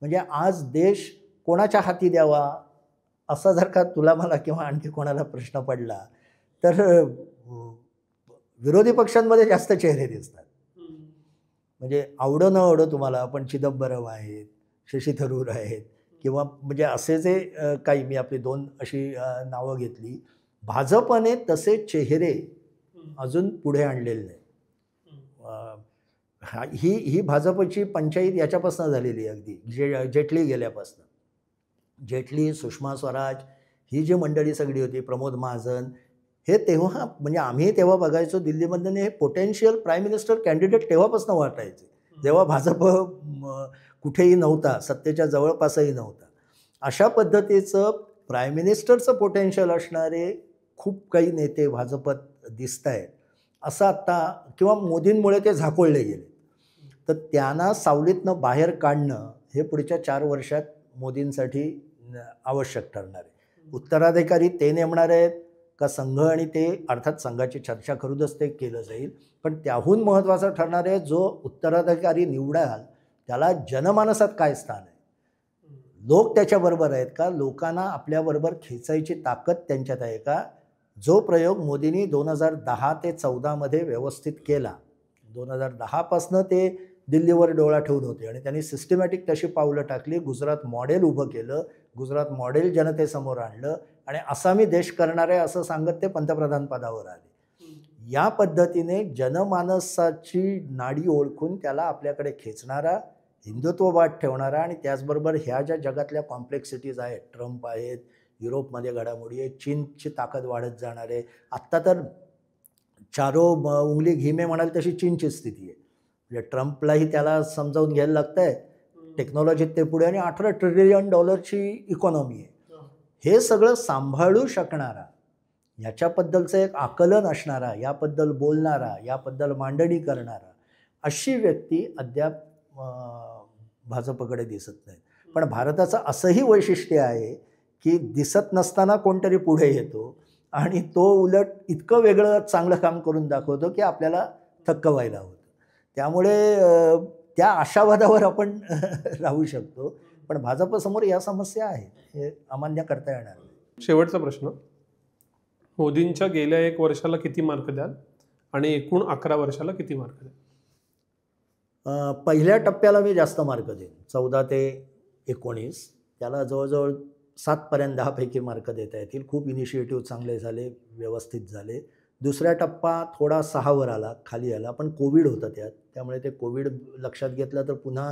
Speaker 1: म्हणजे आज देश कोणाच्या हाती द्यावा असा जर का तुला मला किंवा आणखी कोणाला प्रश्न पडला तर विरोधी पक्षांमध्ये जास्त चेहरे दिसतात. म्हणजे आवडो न आवडो तुम्हाला, पण चिदंबरम आहेत, शशी थरूर आहेत, किंवा म्हणजे असे जे काही मी आपली 2 अशी नावं घेतली. भाजपने तसे चेहरे अजून पुढे आणलेले नाही. ही भाजपची पंचायत याच्यापासून झालेली आहे, अगदी जेटली गेल्यापासून. जेटली, सुषमा स्वराज, ही जी मंडळी सगळी होती, प्रमोद महाजन, हे तेव्हा म्हणजे आम्ही तेव्हा बघायचो दिल्लीमधनं हे पोटेन्शियल प्राईम मिनिस्टर कॅन्डिडेट तेव्हापासून वाटायचे, जेव्हा भाजप कुठेही नव्हता, सत्तेच्या जवळपासही नव्हता. अशा पद्धतीचं प्राईम मिनिस्टरचं पोटेन्शियल असणारे खूप काही नेते भाजपत दिसत आहेत. असं आत्ता किंवा मोदींमुळे ते झाकोळले गेले, तर त्यांना सावलीतनं बाहेर काढणं हे पुढच्या 4 वर्षात मोदींसाठी आवश्यक ठरणार आहे. उत्तराधिकारी ते नेमणार आहेत का संघ, आणि ते अर्थात संघाची चर्चा करूनच ते केलं जाईल. पण त्याहून महत्त्वाचं ठरणार आहे, जो उत्तराधिकारी निवडाल त्याला जनमानसात काय स्थान आहे, लोक त्याच्याबरोबर आहेत का, लोकांना आपल्याबरोबर खेचायची ताकद त्यांच्यात आहे का. जो प्रयोग मोदींनी 2010 ते 14 व्यवस्थित केला, 2010पासनं ते दिल्लीवर डोळा ठेवून होते आणि त्यांनी सिस्टमॅटिक तशी पावलं टाकली. गुजरात मॉडेल उभं केलं, गुजरात मॉडेल जनतेसमोर आणलं आणि असा मी देश करणार आहे असं सांगत ते पंतप्रधान पदावर आले. या पद्धतीने जनमानसाची नाडी ओळखून त्याला आपल्याकडे खेचणारा, हिंदुत्ववाद ठेवणारा आणि त्याचबरोबर ह्या ज्या जगातल्या कॉम्प्लेक्सिटीज आहेत, ट्रम्प आहेत, युरोपमध्ये घडामोडी आहे, चीनची ताकद वाढत जाणार आहे. आत्ता तर चारो उंगली घी में म्हणाल तशी चीनची स्थिती आहे. म्हणजे ट्रम्पलाही त्याला समजावून घ्यायला लागतं आहे, टेक्नॉलॉजीत ते पुढे, आणि $18 ट्रिलियन इकॉनॉमी आहे. हे सगळं सांभाळू शकणारा, याच्याबद्दलचं एक आकलन असणारा, याबद्दल बोलणारा, याबद्दल मांडणी करणारा, अशी व्यक्ती अद्याप भाजपकडे दिसत नाही. पण भारताचं असंही वैशिष्ट्य आहे की दिसत नसताना कोणतरी पुढे येतो आणि तो उलट इतकं वेगळं चांगलं काम करून दाखवतो की आपल्याला थक्क व्हायला होतं. त्यामुळे त्या आशावादावर आपण राहू शकतो, पण भाजपसमोर या समस्या आहेत, हे अमान्य करता येणार नाही.
Speaker 2: शेवटचा प्रश्न, मोदींच्या गेल्या 1 वर्षाला किती मार्क द्याल आणि एकूण 11 वर्षाला किती मार्क द्याल?
Speaker 1: पहिल्या टप्प्याला मी जास्त मार्क देईन, 14 ते 19. त्याला जवळजवळ 7पर्यंत 10पैकी मार्क देता येतील. खूप इनिशिएटिव्ह चांगले झाले, व्यवस्थित झाले. दुसरा टप्पा थोडा 6वर आला, खाली आला, पण कोविड होतं त्यात, त्यामुळे ते कोविड लक्षात घेतलं तर पुन्हा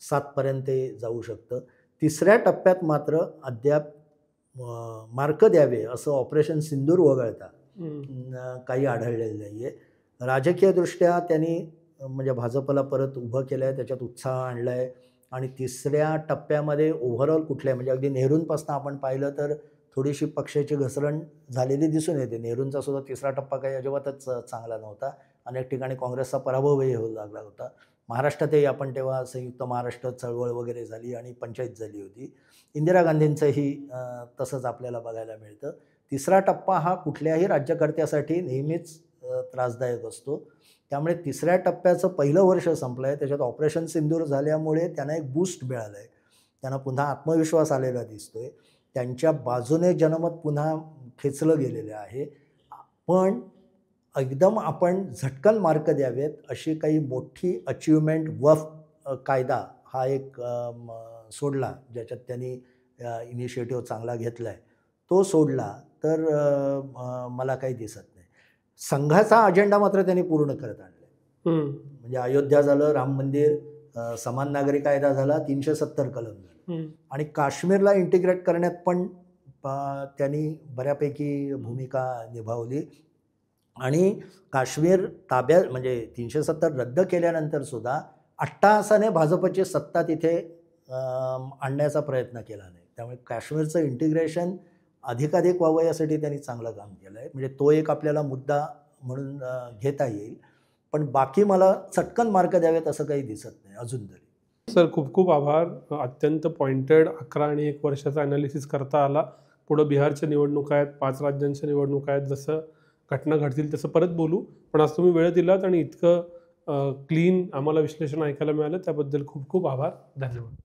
Speaker 1: 7पर्यंत ते जाऊ शकतं. तिसऱ्या टप्प्यात मात्र अद्याप मार्क द्यावे असं ऑपरेशन सिंदूर वगळता काही आढळलेलं नाही आहे. राजकीयदृष्ट्या त्यांनी म्हणजे भाजपला परत उभं केलं आहे, त्याच्यात उत्साह आणला आहे. आणि तिसऱ्या टप्प्यामध्ये ओव्हरऑल कुठल्या म्हणजे अगदी नेहरूंपासून आपण पाहिलं तर थोडीशी पक्षाची घसरण झालेली दिसून येते. नेहरूंचा सुद्धा तिसरा टप्पा काही अजिबातच चांगला नव्हता. अनेक ठिकाणी काँग्रेसचा पराभवही होऊ लागला होता. महाराष्ट्रातही आपण तेव्हा संयुक्त महाराष्ट्र चळवळ वगैरे झाली आणि पंचायत झाली होती. इंदिरा गांधींचंही तसंच आपल्याला बघायला मिळतं. तिसरा टप्पा हा कुठल्याही राज्यकर्त्यासाठी नेहमीच त्रासदायक असतो. त्यामुळे तिसऱ्या टप्प्याचं पहिलं वर्ष संपलं आहे, त्याच्यात ऑपरेशन सिंदूर झाल्यामुळे त्यांना एक बूस्ट मिळालं आहे, त्यांना पुन्हा आत्मविश्वास आलेला दिसतो आहे, त्यांच्या बाजूने जनमत पुन्हा खेचलं गेलेलं आहे. पण एकदम आपण झटकन मार्क द्यावेत अशी काही मोठी अचिव्हमेंट, वक्फ कायदा हा एक सोडला ज्याच्यात त्यांनी इनिशिएटिव्ह चांगला घेतला आहे, तो सोडला तर मला काही दिसत नाही. संघाचा अजेंडा मात्र त्यांनी पूर्ण करत आणला. म्हणजे अयोध्या झालं, राम मंदिर, समान नागरी कायदा झाला, 370 कलम झालं, आणि काश्मीरला इंटिग्रेट करण्यात पण त्यांनी बऱ्यापैकी भूमिका निभावली. आणि काश्मीर ताब्यात म्हणजे 370 रद्द केल्यानंतर सुद्धा अट्टाहासाने भाजपची सत्ता तिथे आणण्याचा प्रयत्न केला नाही. त्यामुळे काश्मीरचं इंटिग्रेशन अधिकाधिक व्हावं यासाठी त्यांनी चांगलं काम केलं आहे. म्हणजे तो एक आपल्याला मुद्दा म्हणून घेता येईल. पण बाकी मला चटकन मार्क द्यावेत असं काही दिसत नाही अजून तरी.
Speaker 2: सर खूप खूप आभार. अत्यंत पॉइंटेड 11 आणि 1 वर्षाचा ॲनालिसिस करता आला. पुढं बिहारच्या निवडणुका आहेत, 5 राज्यांच्या निवडणुका आहेत, जसं घटना घडतील तसं परत बोलू. पण आज तुम्ही वेळ दिलात आणि इतकं क्लीन आम्हाला विश्लेषण ऐकायला मिळालं त्याबद्दल खूप खूप आभार. धन्यवाद.